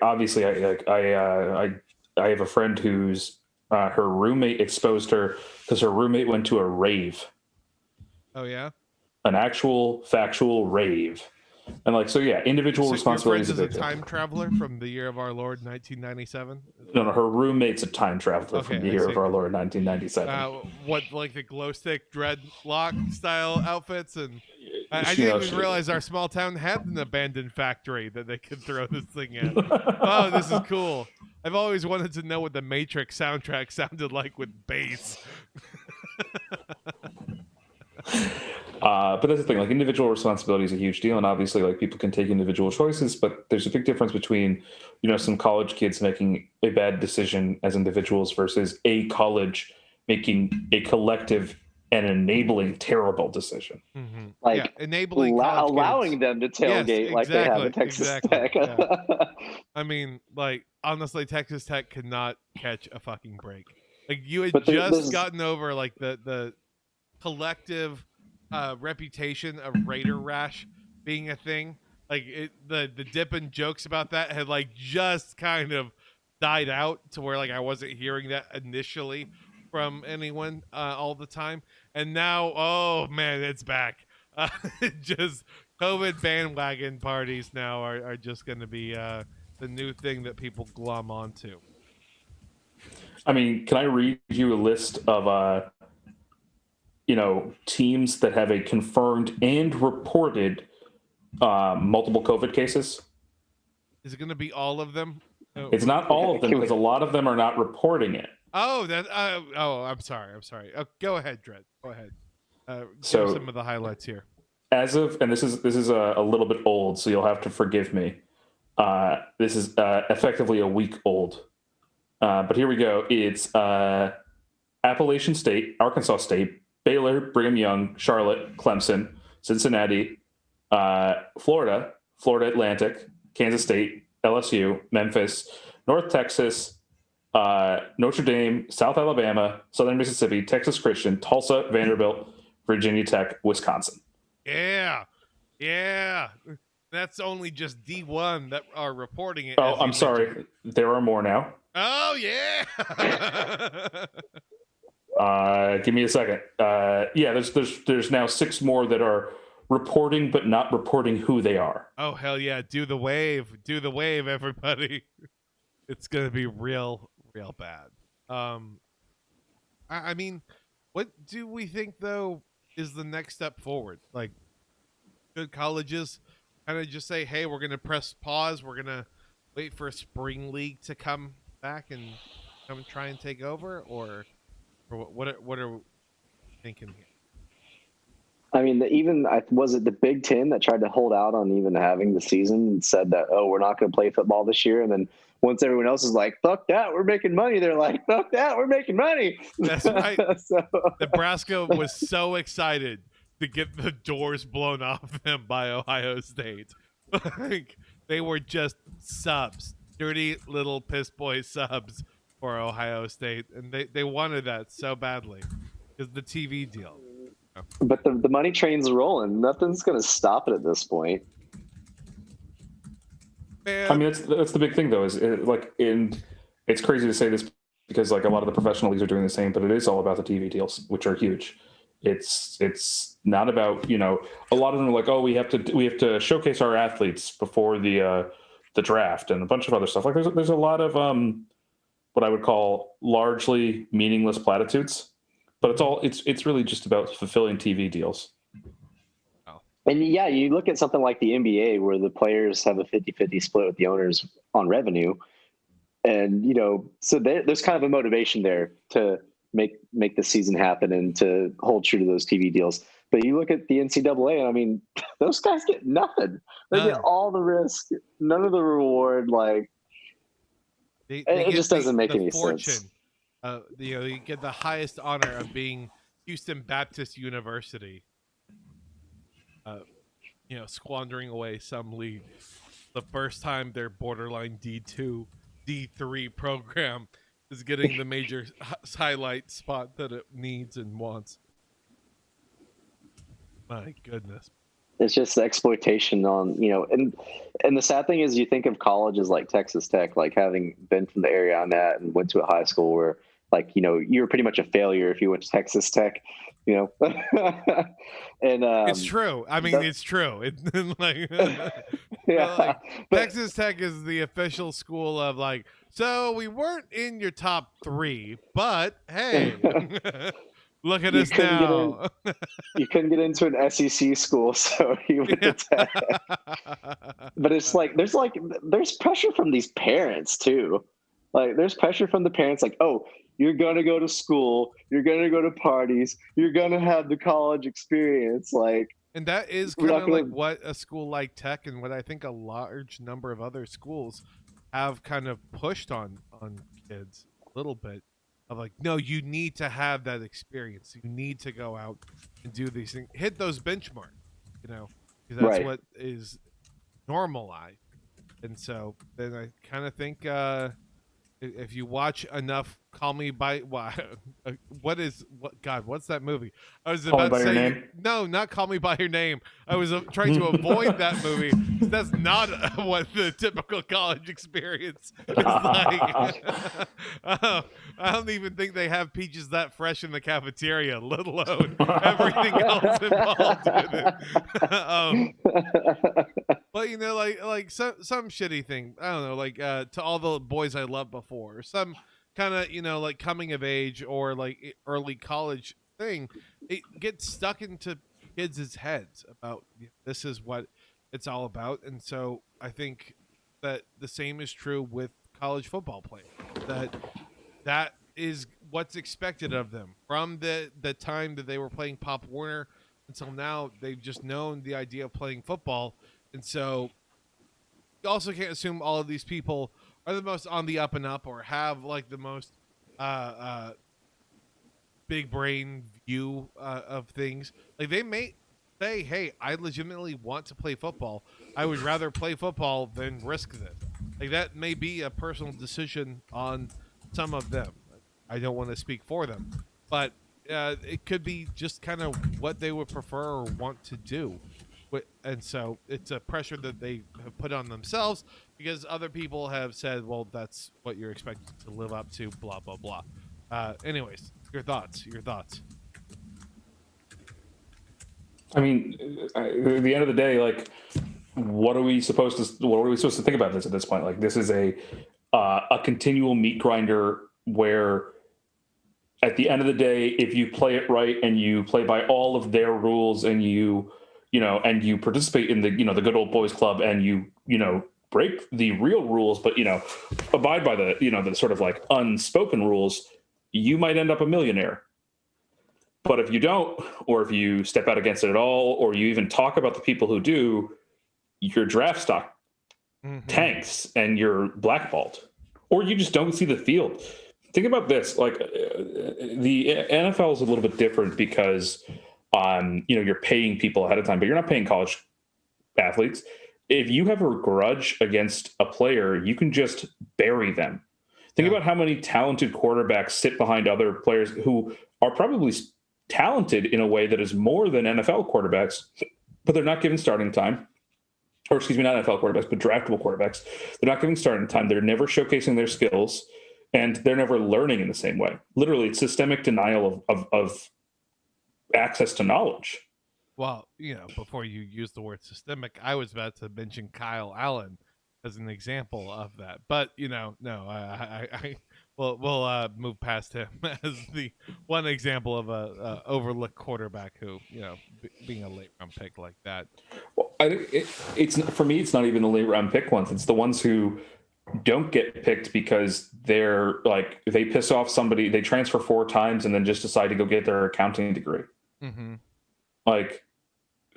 obviously I have a friend who's her roommate exposed her because her roommate went to a rave. Oh yeah, an actual factual rave. And like, so yeah, individual responsibility is a big thing. Time traveler from the year of our Lord 1997. No, her roommate's a time traveler from the year of our Lord 1997. What, like the glow stick dreadlock style outfits, and I didn't even realize our small town had an abandoned factory that they could throw this thing at. Oh, this is cool. I've always wanted to know what the Matrix soundtrack sounded like with bass. But that's the thing, like individual responsibility is a huge deal, and obviously like people can take individual choices, but there's a big difference between, you know, some college kids making a bad decision as individuals versus a college making a collective an enabling terrible decision. Mm-hmm. Like enabling college allowing kids. them to tailgate Yes, like they have at Texas exactly. Tech. Yeah. I mean, like, honestly, Texas Tech could not catch a fucking break. Like, you had just gotten over like the collective reputation of Raider Rash being a thing. Like, the dip and jokes about that had like just kind of died out to where like I wasn't hearing that initially from anyone all the time, and now, oh man, it's back. Just COVID bandwagon parties now are just going to be the new thing that people glom onto. I mean, can I read you a list of teams that have a confirmed and reported multiple COVID cases? Is it going to be all of them? It's not all of them because a lot of them are not reporting it. Oh, that. I'm sorry. Go ahead, Dredd. Go ahead. So give some of the highlights here. As of, and this is a little bit old, so you'll have to forgive me. This is effectively a week old, but here we go. It's Appalachian State, Arkansas State, Baylor, Brigham Young, Charlotte, Clemson, Cincinnati, Florida, Florida Atlantic, Kansas State, LSU, Memphis, North Texas, Notre Dame, South Alabama, Southern Mississippi, Texas Christian, Tulsa, Vanderbilt, Virginia Tech, Wisconsin. Yeah. That's only just D1 that are reporting it. Oh, I'm sorry. There are more now. Oh, yeah. Give me a second. Yeah, there's now 6 more that are reporting, but not reporting who they are. Oh, hell yeah. Do the wave, everybody. It's going to be real bad. I mean, what do we think, though, is the next step forward? Like, good colleges kind of just say, hey, we're going to press pause. We're going to wait for a spring league to come back and come try and take over? Or what are we thinking here? I mean, was it the Big Ten that tried to hold out on even having the season and said that, oh, we're not going to play football this year. And then once everyone else is like, fuck that, we're making money. They're like, fuck that, we're making money. That's right. So Nebraska was so excited to get the doors blown off them by Ohio State. Like, they were just subs, dirty little piss boy subs for Ohio State. And they wanted that so badly because the TV deal. But the money train's rolling. Nothing's going to stop it at this point. I mean, that's the big thing, though. It's crazy to say this because like a lot of the professional leagues are doing the same, but it is all about the TV deals, which are huge. It's not about, a lot of them are like, oh, we have to showcase our athletes before the draft and a bunch of other stuff. Like there's a lot of what I would call largely meaningless platitudes. But it's really just about fulfilling TV deals. Oh. And yeah, you look at something like the NBA where the players have a 50-50 split with the owners on revenue. And, so there's kind of a motivation there to make the season happen and to hold true to those TV deals. But you look at the NCAA, and I mean, those guys get nothing. They get all the risk, none of the reward. Like, it just doesn't make any sense. You get the highest honor of being Houston Baptist University, squandering away some league. The first time their borderline D2, D3 program is getting the major highlight spot that it needs and wants. My goodness. It's just exploitation on, and the sad thing is you think of colleges like Texas Tech, like having been from the area I'm at and went to a high school where, like, you were pretty much a failure if you went to Texas Tech, and it's true. I mean, it's true. Yeah, Texas Tech is the official school of like, so we weren't in your top 3, but hey, look at us now. You couldn't get into an SEC school, so you went to Tech. But it's there's pressure from these parents too. Like, there's pressure from the parents, like, oh, you're going to go to school, you're going to go to parties, you're going to have the college experience. Like, and that is kind of like what a school like Tech and what I think a large number of other schools have kind of pushed on kids a little bit. of like, no, you need to have that experience. You need to go out and do these things, hit those benchmarks, because that's Right. what is normalized. And so then I kind of think if you watch enough Call Me by what's that movie? I was Call Me about by to Your say Name? no, not Call Me by Your Name. I was trying to avoid that movie because that's not what the typical college experience is like. I don't even think they have peaches that fresh in the cafeteria, let alone everything else involved with it. But like some shitty thing. I don't know, like to all the boys I loved before, or some kind of like coming of age or like early college thing. It gets stuck into kids' heads about this is what it's all about, and so I think that the same is true with college football players. That is what's expected of them from the time that they were playing Pop Warner until now. They've just known the idea of playing football. And so you also can't assume all of these people are the most on the up and up or have like the most big brain view of things. Like they may say, hey, I legitimately want to play football. I would rather play football than risk this. Like that may be a personal decision on some of them. I don't want to speak for them, but it could be just kind of what they would prefer or want to do. And so it's a pressure that they have put on themselves because other people have said, well, that's what you're expected to live up to, blah, blah, blah. Anyways, your thoughts. I mean, at the end of the day, like, what are we supposed to think about this at this point? Like, this is a continual meat grinder where at the end of the day, if you play it right and you play by all of their rules and you participate in the good old boys club and you break the real rules, but abide by the the sort of like unspoken rules, you might end up a millionaire. But if you don't, or if you step out against it at all, or you even talk about the people who do, your draft stock tanks and you're blackballed, or you just don't see the field. Think about this: like the NFL is a little bit different because you're paying people ahead of time, but you're not paying college athletes. If you have a grudge against a player, you can just bury them. Think about how many talented quarterbacks sit behind other players who are probably talented in a way that is more than NFL quarterbacks, but they're not given starting time. Or excuse me, not NFL quarterbacks, but draftable quarterbacks. They're not giving starting time. They're never showcasing their skills, and they're never learning in the same way. Literally, it's systemic denial of access to knowledge. Well, before you use the word systemic, I was about to mention Kyle Allen as an example of that. But no, we'll move past him as the one example of a overlooked quarterback who, being a late round pick like that. Well, it's for me. It's not even the late round pick ones. It's the ones who don't get picked because they're like they piss off somebody. They transfer 4 times and then just decide to go get their accounting degree. Mm-hmm. Like,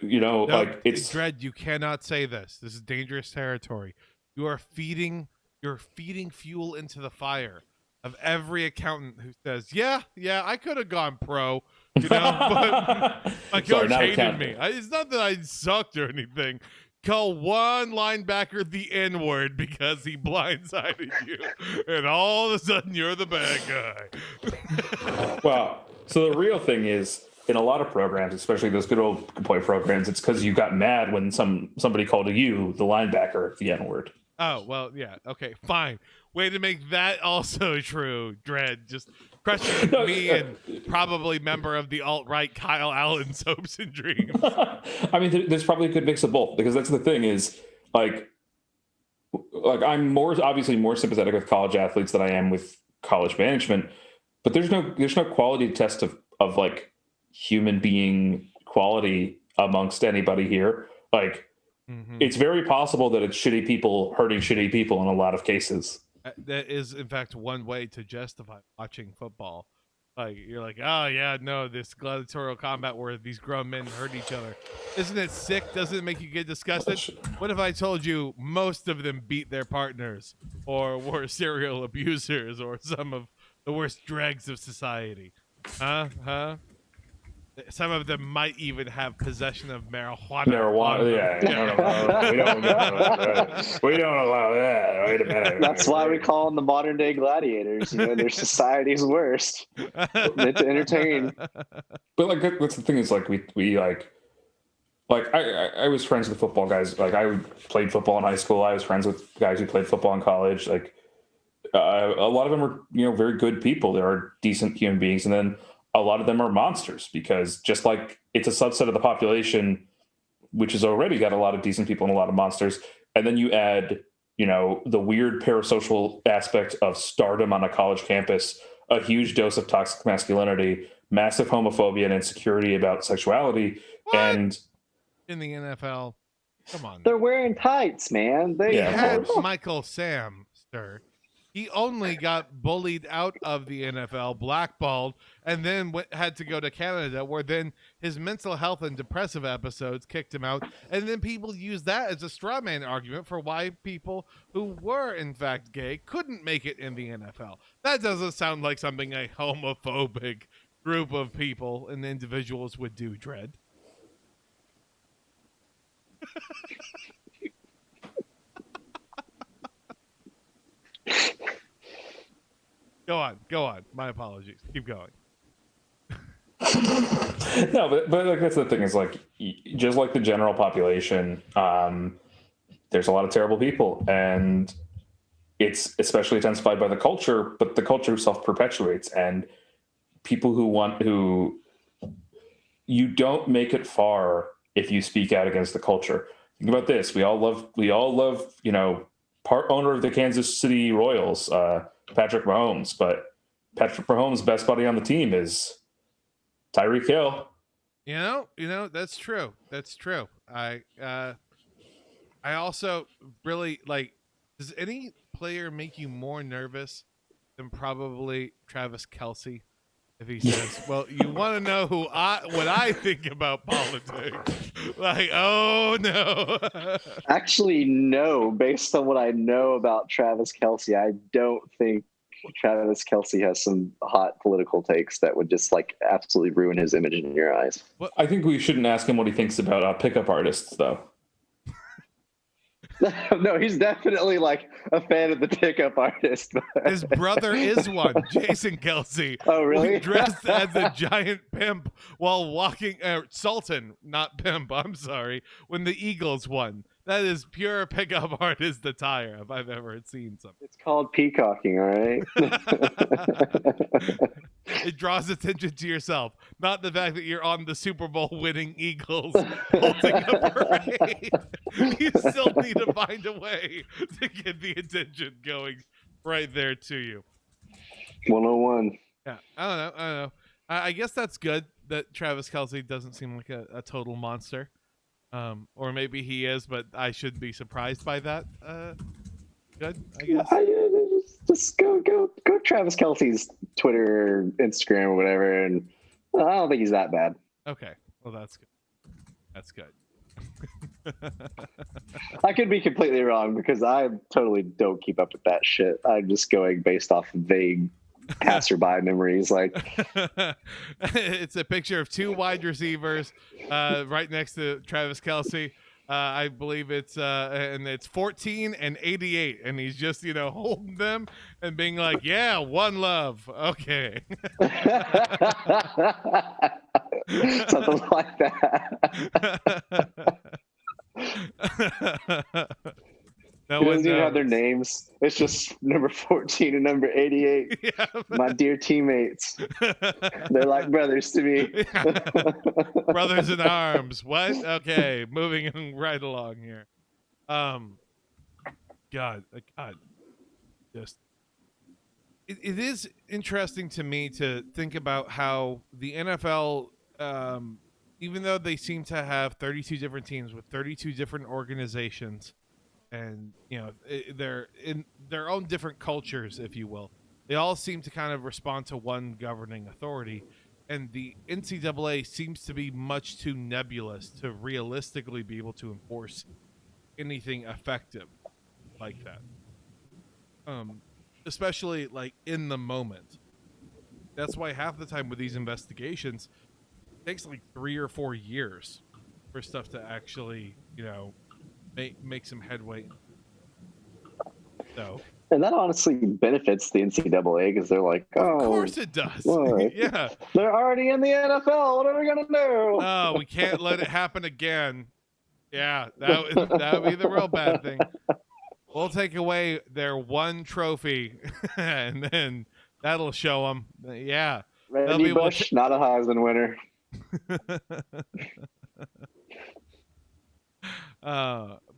no, like it's Dredd. You cannot say this. This is dangerous territory. You're feeding fuel into the fire of every accountant who says, yeah, I could have gone pro, but my coach hated me. It's not that I sucked or anything. Call one linebacker the N-word because he blindsided you, and all of a sudden you're the bad guy. Well, so the real thing is, in a lot of programs, especially those good old boy programs, it's because you got mad when somebody called you, the linebacker, the N-word. Oh, well, yeah. Okay, fine. Way to make that also true, Dredd. Just crushing me and probably member of the alt-right Kyle Allen's hopes and dreams. I mean, there's probably a good mix of both, because that's the thing is, like I'm obviously more sympathetic with college athletes than I am with college management, but there's no quality test of like human being quality amongst anybody here. Like, it's very possible that it's shitty people hurting shitty people in a lot of cases. That is, in fact, one way to justify watching football. Like, you're like, oh, yeah, no, this gladiatorial combat where these grown men hurt each other. Isn't it sick? Doesn't it make you get disgusted? What if I told you most of them beat their partners or were serial abusers or some of The worst dregs of society. Huh? Some of them might even have possession of marijuana. No. We don't allow that. Wait a minute. That's why we call them the modern day gladiators. You know, they're society's worst. Meant to entertain. But like that's the thing is like we I was friends with football guys. Like I played football in high school. I was friends with guys who played football in college. Like a lot of them are very good people. They are decent human beings, and then a lot of them are monsters because just like it's a subset of the population, which has already got a lot of decent people and a lot of monsters, and then you add the weird parasocial aspect of stardom on a college campus, a huge dose of toxic masculinity, massive homophobia and insecurity about sexuality, and in the NFL, come on, they're wearing tights, man. They had Michael Sam, sir. He only got bullied out of the NFL, blackballed, and then had to go to Canada, where then his mental health and depressive episodes kicked him out. And then people use that as a straw man argument for why people who were, in fact, gay couldn't make it in the NFL. That doesn't sound like something a homophobic group of people and individuals would do, Dredd. Go on. My apologies. Keep going. No, but like that's the thing is like just like the general population, there's a lot of terrible people, and it's especially intensified by the culture. But the culture self-perpetuates, and people who you don't make it far if you speak out against the culture. Think about this: we all love part owner of the Kansas City Royals, Patrick Mahomes, but Patrick Mahomes' best buddy on the team is Tyreek Hill. You know, that's true. That's true. I also really like, does any player make you more nervous than probably Travis Kelce? If he says, well, you want to know what I think about politics? Like, oh no. Actually, no. Based on what I know about Travis Kelce, I don't think Travis Kelce has some hot political takes that would just like absolutely ruin his image in your eyes. Well, I think we shouldn't ask him what he thinks about pickup artists, though. No, he's definitely like a fan of the pickup artist. His brother is one, Jason Kelce. Oh, really? Dressed as a giant pimp while walking. Sultan, not pimp. I'm sorry. When the Eagles won, that is pure pickup artist attire if I've ever seen something. It's called peacocking, all right? It draws attention to yourself, not the fact that you're on the Super Bowl winning Eagles holding a parade. You still need to find a way to get the attention going right there to you. 101. Yeah, I don't know. I guess that's good that Travis Kelce doesn't seem like a total monster. Or maybe he is, but I shouldn't be surprised by that. Good, I guess. Just go Travis Kelce's Twitter, Instagram, or whatever, and I don't think he's that bad. Okay, well that's good. That's good. I could be completely wrong because I totally don't keep up with that shit. I'm just going based off vague passerby memories. Like it's a picture of two wide receivers right next to Travis Kelce. I believe it's and it's 14 and 88, and he's just holding them and being like, "Yeah, one love, okay." Something like that. No one doesn't even have their names. It's just number 14 and number 88. Yeah, my dear teammates. They're like brothers to me. Brothers in arms. What? Okay, moving right along here. God. Just it is interesting to me to think about how the NFL, even though they seem to have 32 different teams with 32 different organizations, and they're in their own different cultures, if you will, they all seem to kind of respond to one governing authority, and the NCAA seems to be much too nebulous to realistically be able to enforce anything effective like that, especially like in the moment. that's why half the time with these investigations, it takes like 3 or 4 years for stuff to actually, make some headway. So, and that honestly benefits the NCAA because they're like, oh, of course it does. look, Yeah, they're already in the NFL. What are we gonna do? oh, we can't let it happen again. Yeah, that would be the real bad thing. We'll take away their one trophy, and then that'll show them. Yeah, Reggie Bush, not a Heisman winner.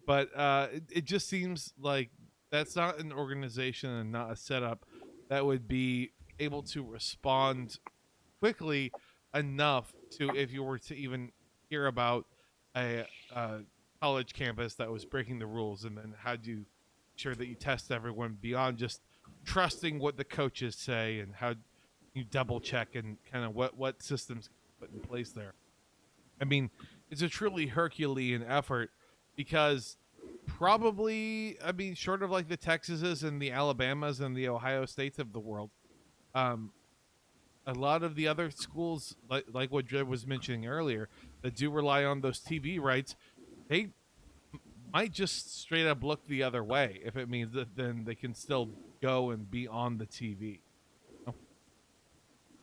But it just seems like that's not an organization and not a setup that would be able to respond quickly enough to, if you were to even hear about a college campus that was breaking the rules, and then how do you sure that you test everyone beyond just trusting what the coaches say, and how you double check and kind of what systems put in place there. I mean, it's a truly Herculean effort because probably, I mean, short of like the Texases and the Alabamas and the Ohio States of the world, a lot of the other schools, like what Dred was mentioning earlier, that do rely on those TV rights, they might just straight up look the other way if it means that then they can still go and be on the TV.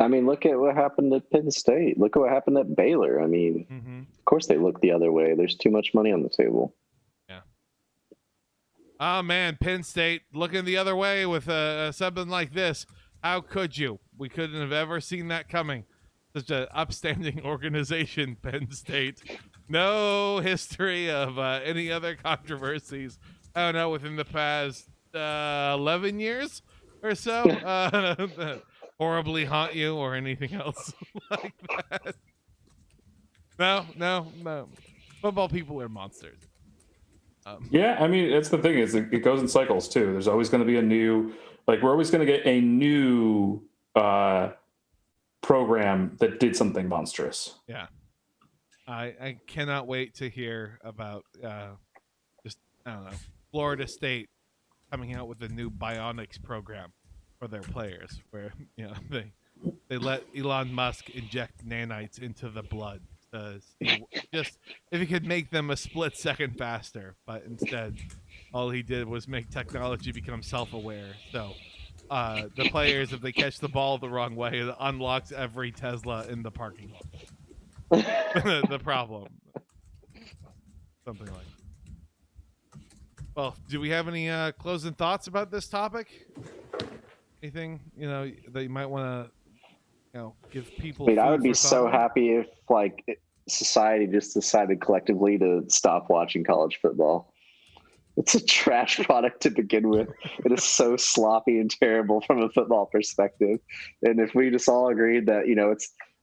I mean, look at what happened at Penn State. Look at what happened at Baylor. I mean, Of course they look the other way. There's too much money on the table. Yeah. Oh, man, Penn State looking the other way with something like this. How could you? We couldn't have ever seen that coming. Such an upstanding organization, Penn State. No history of any other controversies. I don't know, within the past 11 years or so. Horribly haunt you or anything else like that. No. Football people are monsters. Yeah, I mean, that's the thing is it goes in cycles too. There's always going to be a new, like we're always going to get a new program that did something monstrous. Yeah. I cannot wait to hear about just, I don't know, Florida State coming out with a new bionics program for their players, where they let Elon Musk inject nanites into the blood, just if he could make them a split second faster, but instead all he did was make technology become self-aware. So the players, if they catch the ball the wrong way, it unlocks every Tesla in the parking lot. The problem, something like that. Well, do we have any closing thoughts about this topic? Anything that you might want to give people? I mean, I would be so happy if like society just decided collectively to stop watching college football. It's a trash product to begin with. It is so sloppy and terrible from a football perspective. And if we just all agreed that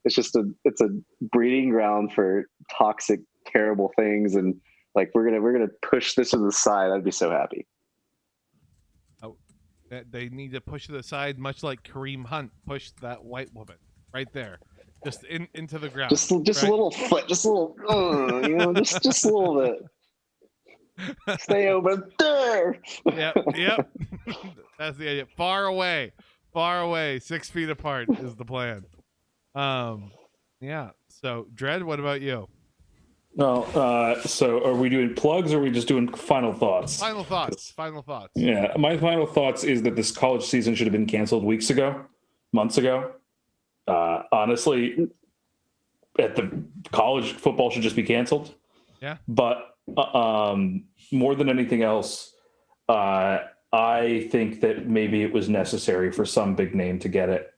it's a breeding ground for toxic, terrible things, and like we're gonna push this to the side, I'd be so happy. They need to push it aside, much like Kareem Hunt pushed that white woman right there, just into the ground. Just right? A little foot, just a little, just a little bit. Stay over there. Yep. That's the idea. Far away, 6 feet apart is the plan. Yeah. So, Dred, what about you? Well, so are we doing plugs or are we just doing final thoughts? Final thoughts. Yeah, my final thoughts is that this college season should have been canceled months ago. Honestly, at the college football should just be canceled. Yeah. But more than anything else, I think that maybe it was necessary for some big name to get it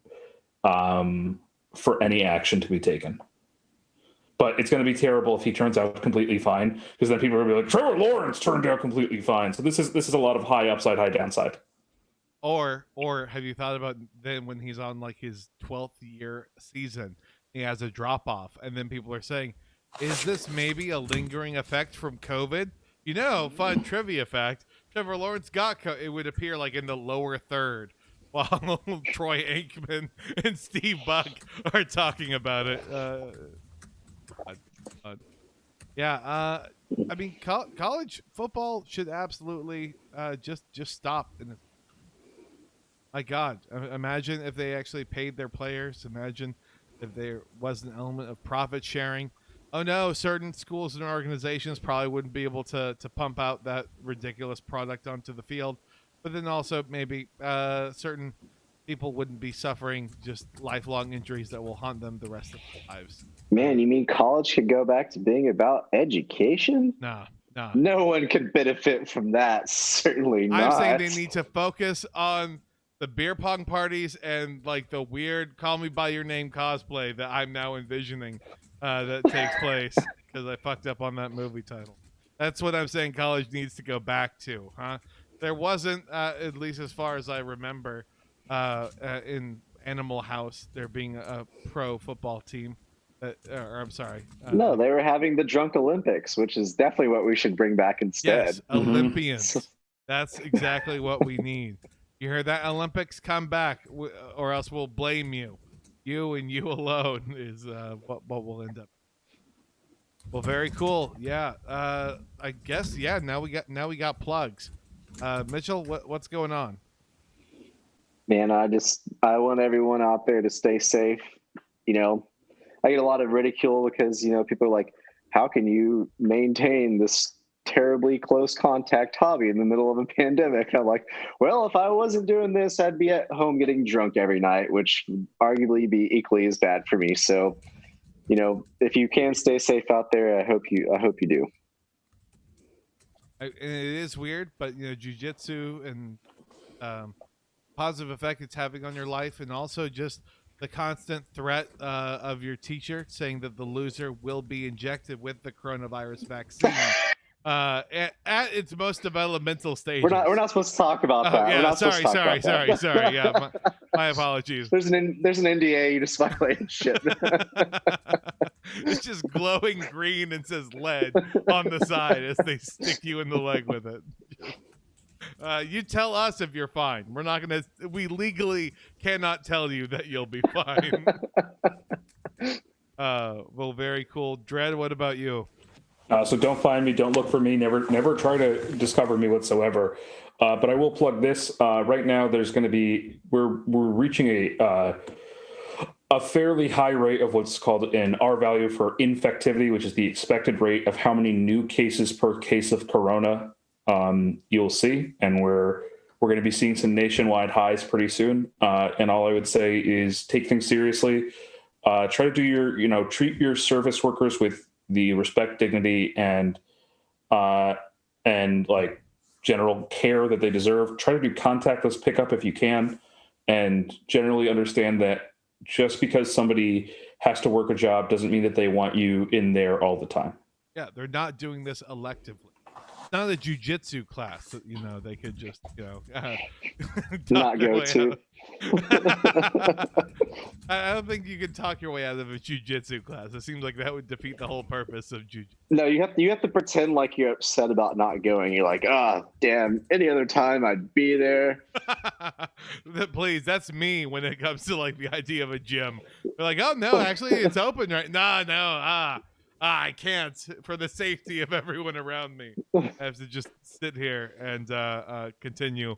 for any action to be taken. But it's going to be terrible if he turns out completely fine, because then people are going to be like, Trevor Lawrence turned out completely fine. So this is a lot of high upside, high downside. Or have you thought about then when he's on like his 12th year season, he has a drop off, and then people are saying, is this maybe a lingering effect from COVID? Fun trivia fact, Trevor Lawrence got it would appear like in the lower third, while Troy Aikman and Steve Buck are talking about it. Yeah, I mean, college football should absolutely just stop. My God, imagine if they actually paid their players. Imagine if there was an element of profit sharing. Oh no, certain schools and organizations probably wouldn't be able to pump out that ridiculous product onto the field. But then also maybe certain people wouldn't be suffering just lifelong injuries that will haunt them the rest of their lives. Man, you mean college could go back to being about education? Nah. No one could benefit from that. Certainly not. I'm saying they need to focus on the beer pong parties and like the weird "Call Me by Your Name" cosplay that I'm now envisioning that takes place because I fucked up on that movie title. That's what I'm saying. College needs to go back to, huh? There wasn't, at least as far as I remember, in Animal House, there being a pro football team. Or I'm sorry. No, they were having the drunk Olympics, which is definitely what we should bring back instead. Yes, Olympians. That's exactly what we need. You heard that? Olympics, come back, or else we'll blame you. You and you alone is what we'll end up. Well, very cool. Yeah. I guess. Yeah. Now we got plugs. Mitchell, what's going on? Man, I want everyone out there to stay safe. You know, I get a lot of ridicule because, people are like, how can you maintain this terribly close contact hobby in the middle of a pandemic? I'm like, well, if I wasn't doing this, I'd be at home getting drunk every night, which would arguably be equally as bad for me. So, if you can stay safe out there, I hope you do. And it is weird, but jujitsu and positive effect it's having on your life, and also just the constant threat of your teacher saying that the loser will be injected with the coronavirus vaccine at its most developmental stage. We're not supposed to talk about that. Yeah, sorry. Yeah, my apologies. There's an NDA. You just violated shit. It's just glowing green and says lead on the side as they stick you in the leg with it. You tell us if you're fine. We legally cannot tell you that you'll be fine. Well, very cool. Dread, what about you? So don't find me, don't look for me, never try to discover me whatsoever. But I will plug this. Right now, there's going to be we're reaching a fairly high rate of what's called an R value for infectivity, which is the expected rate of how many new cases per case of corona you'll see, and we're going to be seeing some nationwide highs pretty soon. And all I would say is take things seriously. Try to do treat your service workers with the respect, dignity, and like general care that they deserve. Try to do contactless pickup if you can, and generally understand that just because somebody has to work a job doesn't mean that they want you in there all the time. Yeah, they're not doing this electively. It's not a jujitsu class that they could just not go to. I don't think you can talk your way out of a jujitsu class. It seems like that would defeat the whole purpose of jujitsu. No, you have to pretend like you're upset about not going. You're like, damn, any other time I'd be there. Please, that's me when it comes to like the idea of a gym. They're like, oh no, actually it's open right now. No, I can't for the safety of everyone around me. I have to just sit here and continue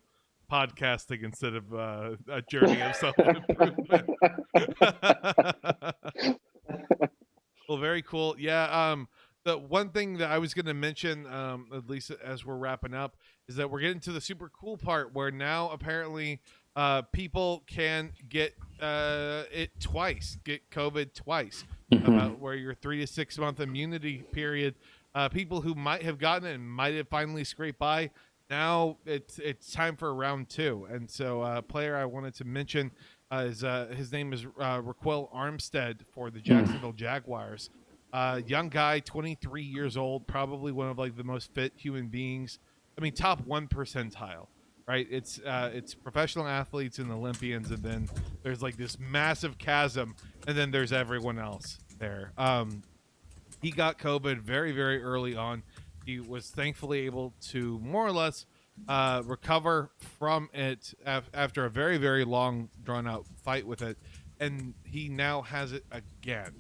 podcasting instead of a journey of self-improvement. Well, very cool. Yeah. The one thing that I was going to mention, at least as we're wrapping up, is that we're getting to the super cool part where now apparently people can get get COVID twice. About where your 3 to 6 month immunity period, people who might have gotten it and might have finally scraped by, now it's time for round 2. And so a player I wanted to mention is his name is Raquel Armstead for the Jacksonville Jaguars. Young guy, 23 years old, probably one of like the most fit human beings. I mean, top 1 percentile. Right, it's professional athletes and Olympians, and then there's like this massive chasm, and then there's everyone else there. He got COVID very, very early on. He was thankfully able to more or less recover from it after a very, very long, drawn-out fight with it, and he now has it again.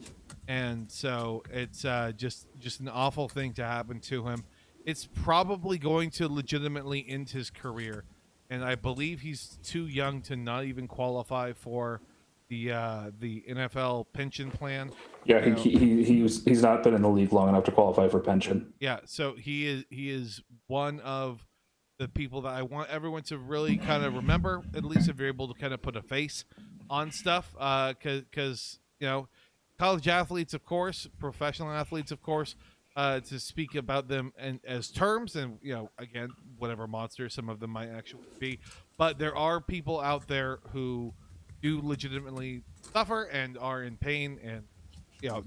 And so it's just an awful thing to happen to him. It's probably going to legitimately end his career. and I believe he's too young to not even qualify for the NFL pension plan. Yeah, You know, he's not been in the league long enough to qualify for pension. yeah, so he is one of the people that I want everyone to really kind of remember, at least if you're able to kind of put a face on stuff, because college athletes, of course, professional athletes, of course, to speak about them and as terms, and again, whatever monster some of them might actually be, but there are people out there who do legitimately suffer and are in pain, and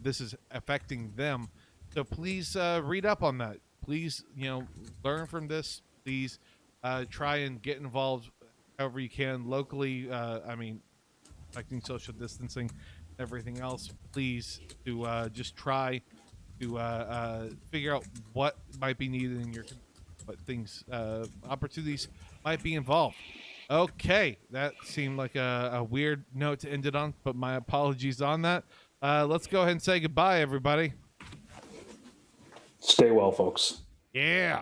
this is affecting them. So please read up on that. Please, learn from this. Please try and get involved however you can locally. Affecting social distancing, everything else. Please to just try to figure out what might be needed in your, what things, opportunities might be involved. Okay, that seemed like a weird note to end it on, but my apologies on that. Let's go ahead and say goodbye, everybody. Stay well, folks. Yeah.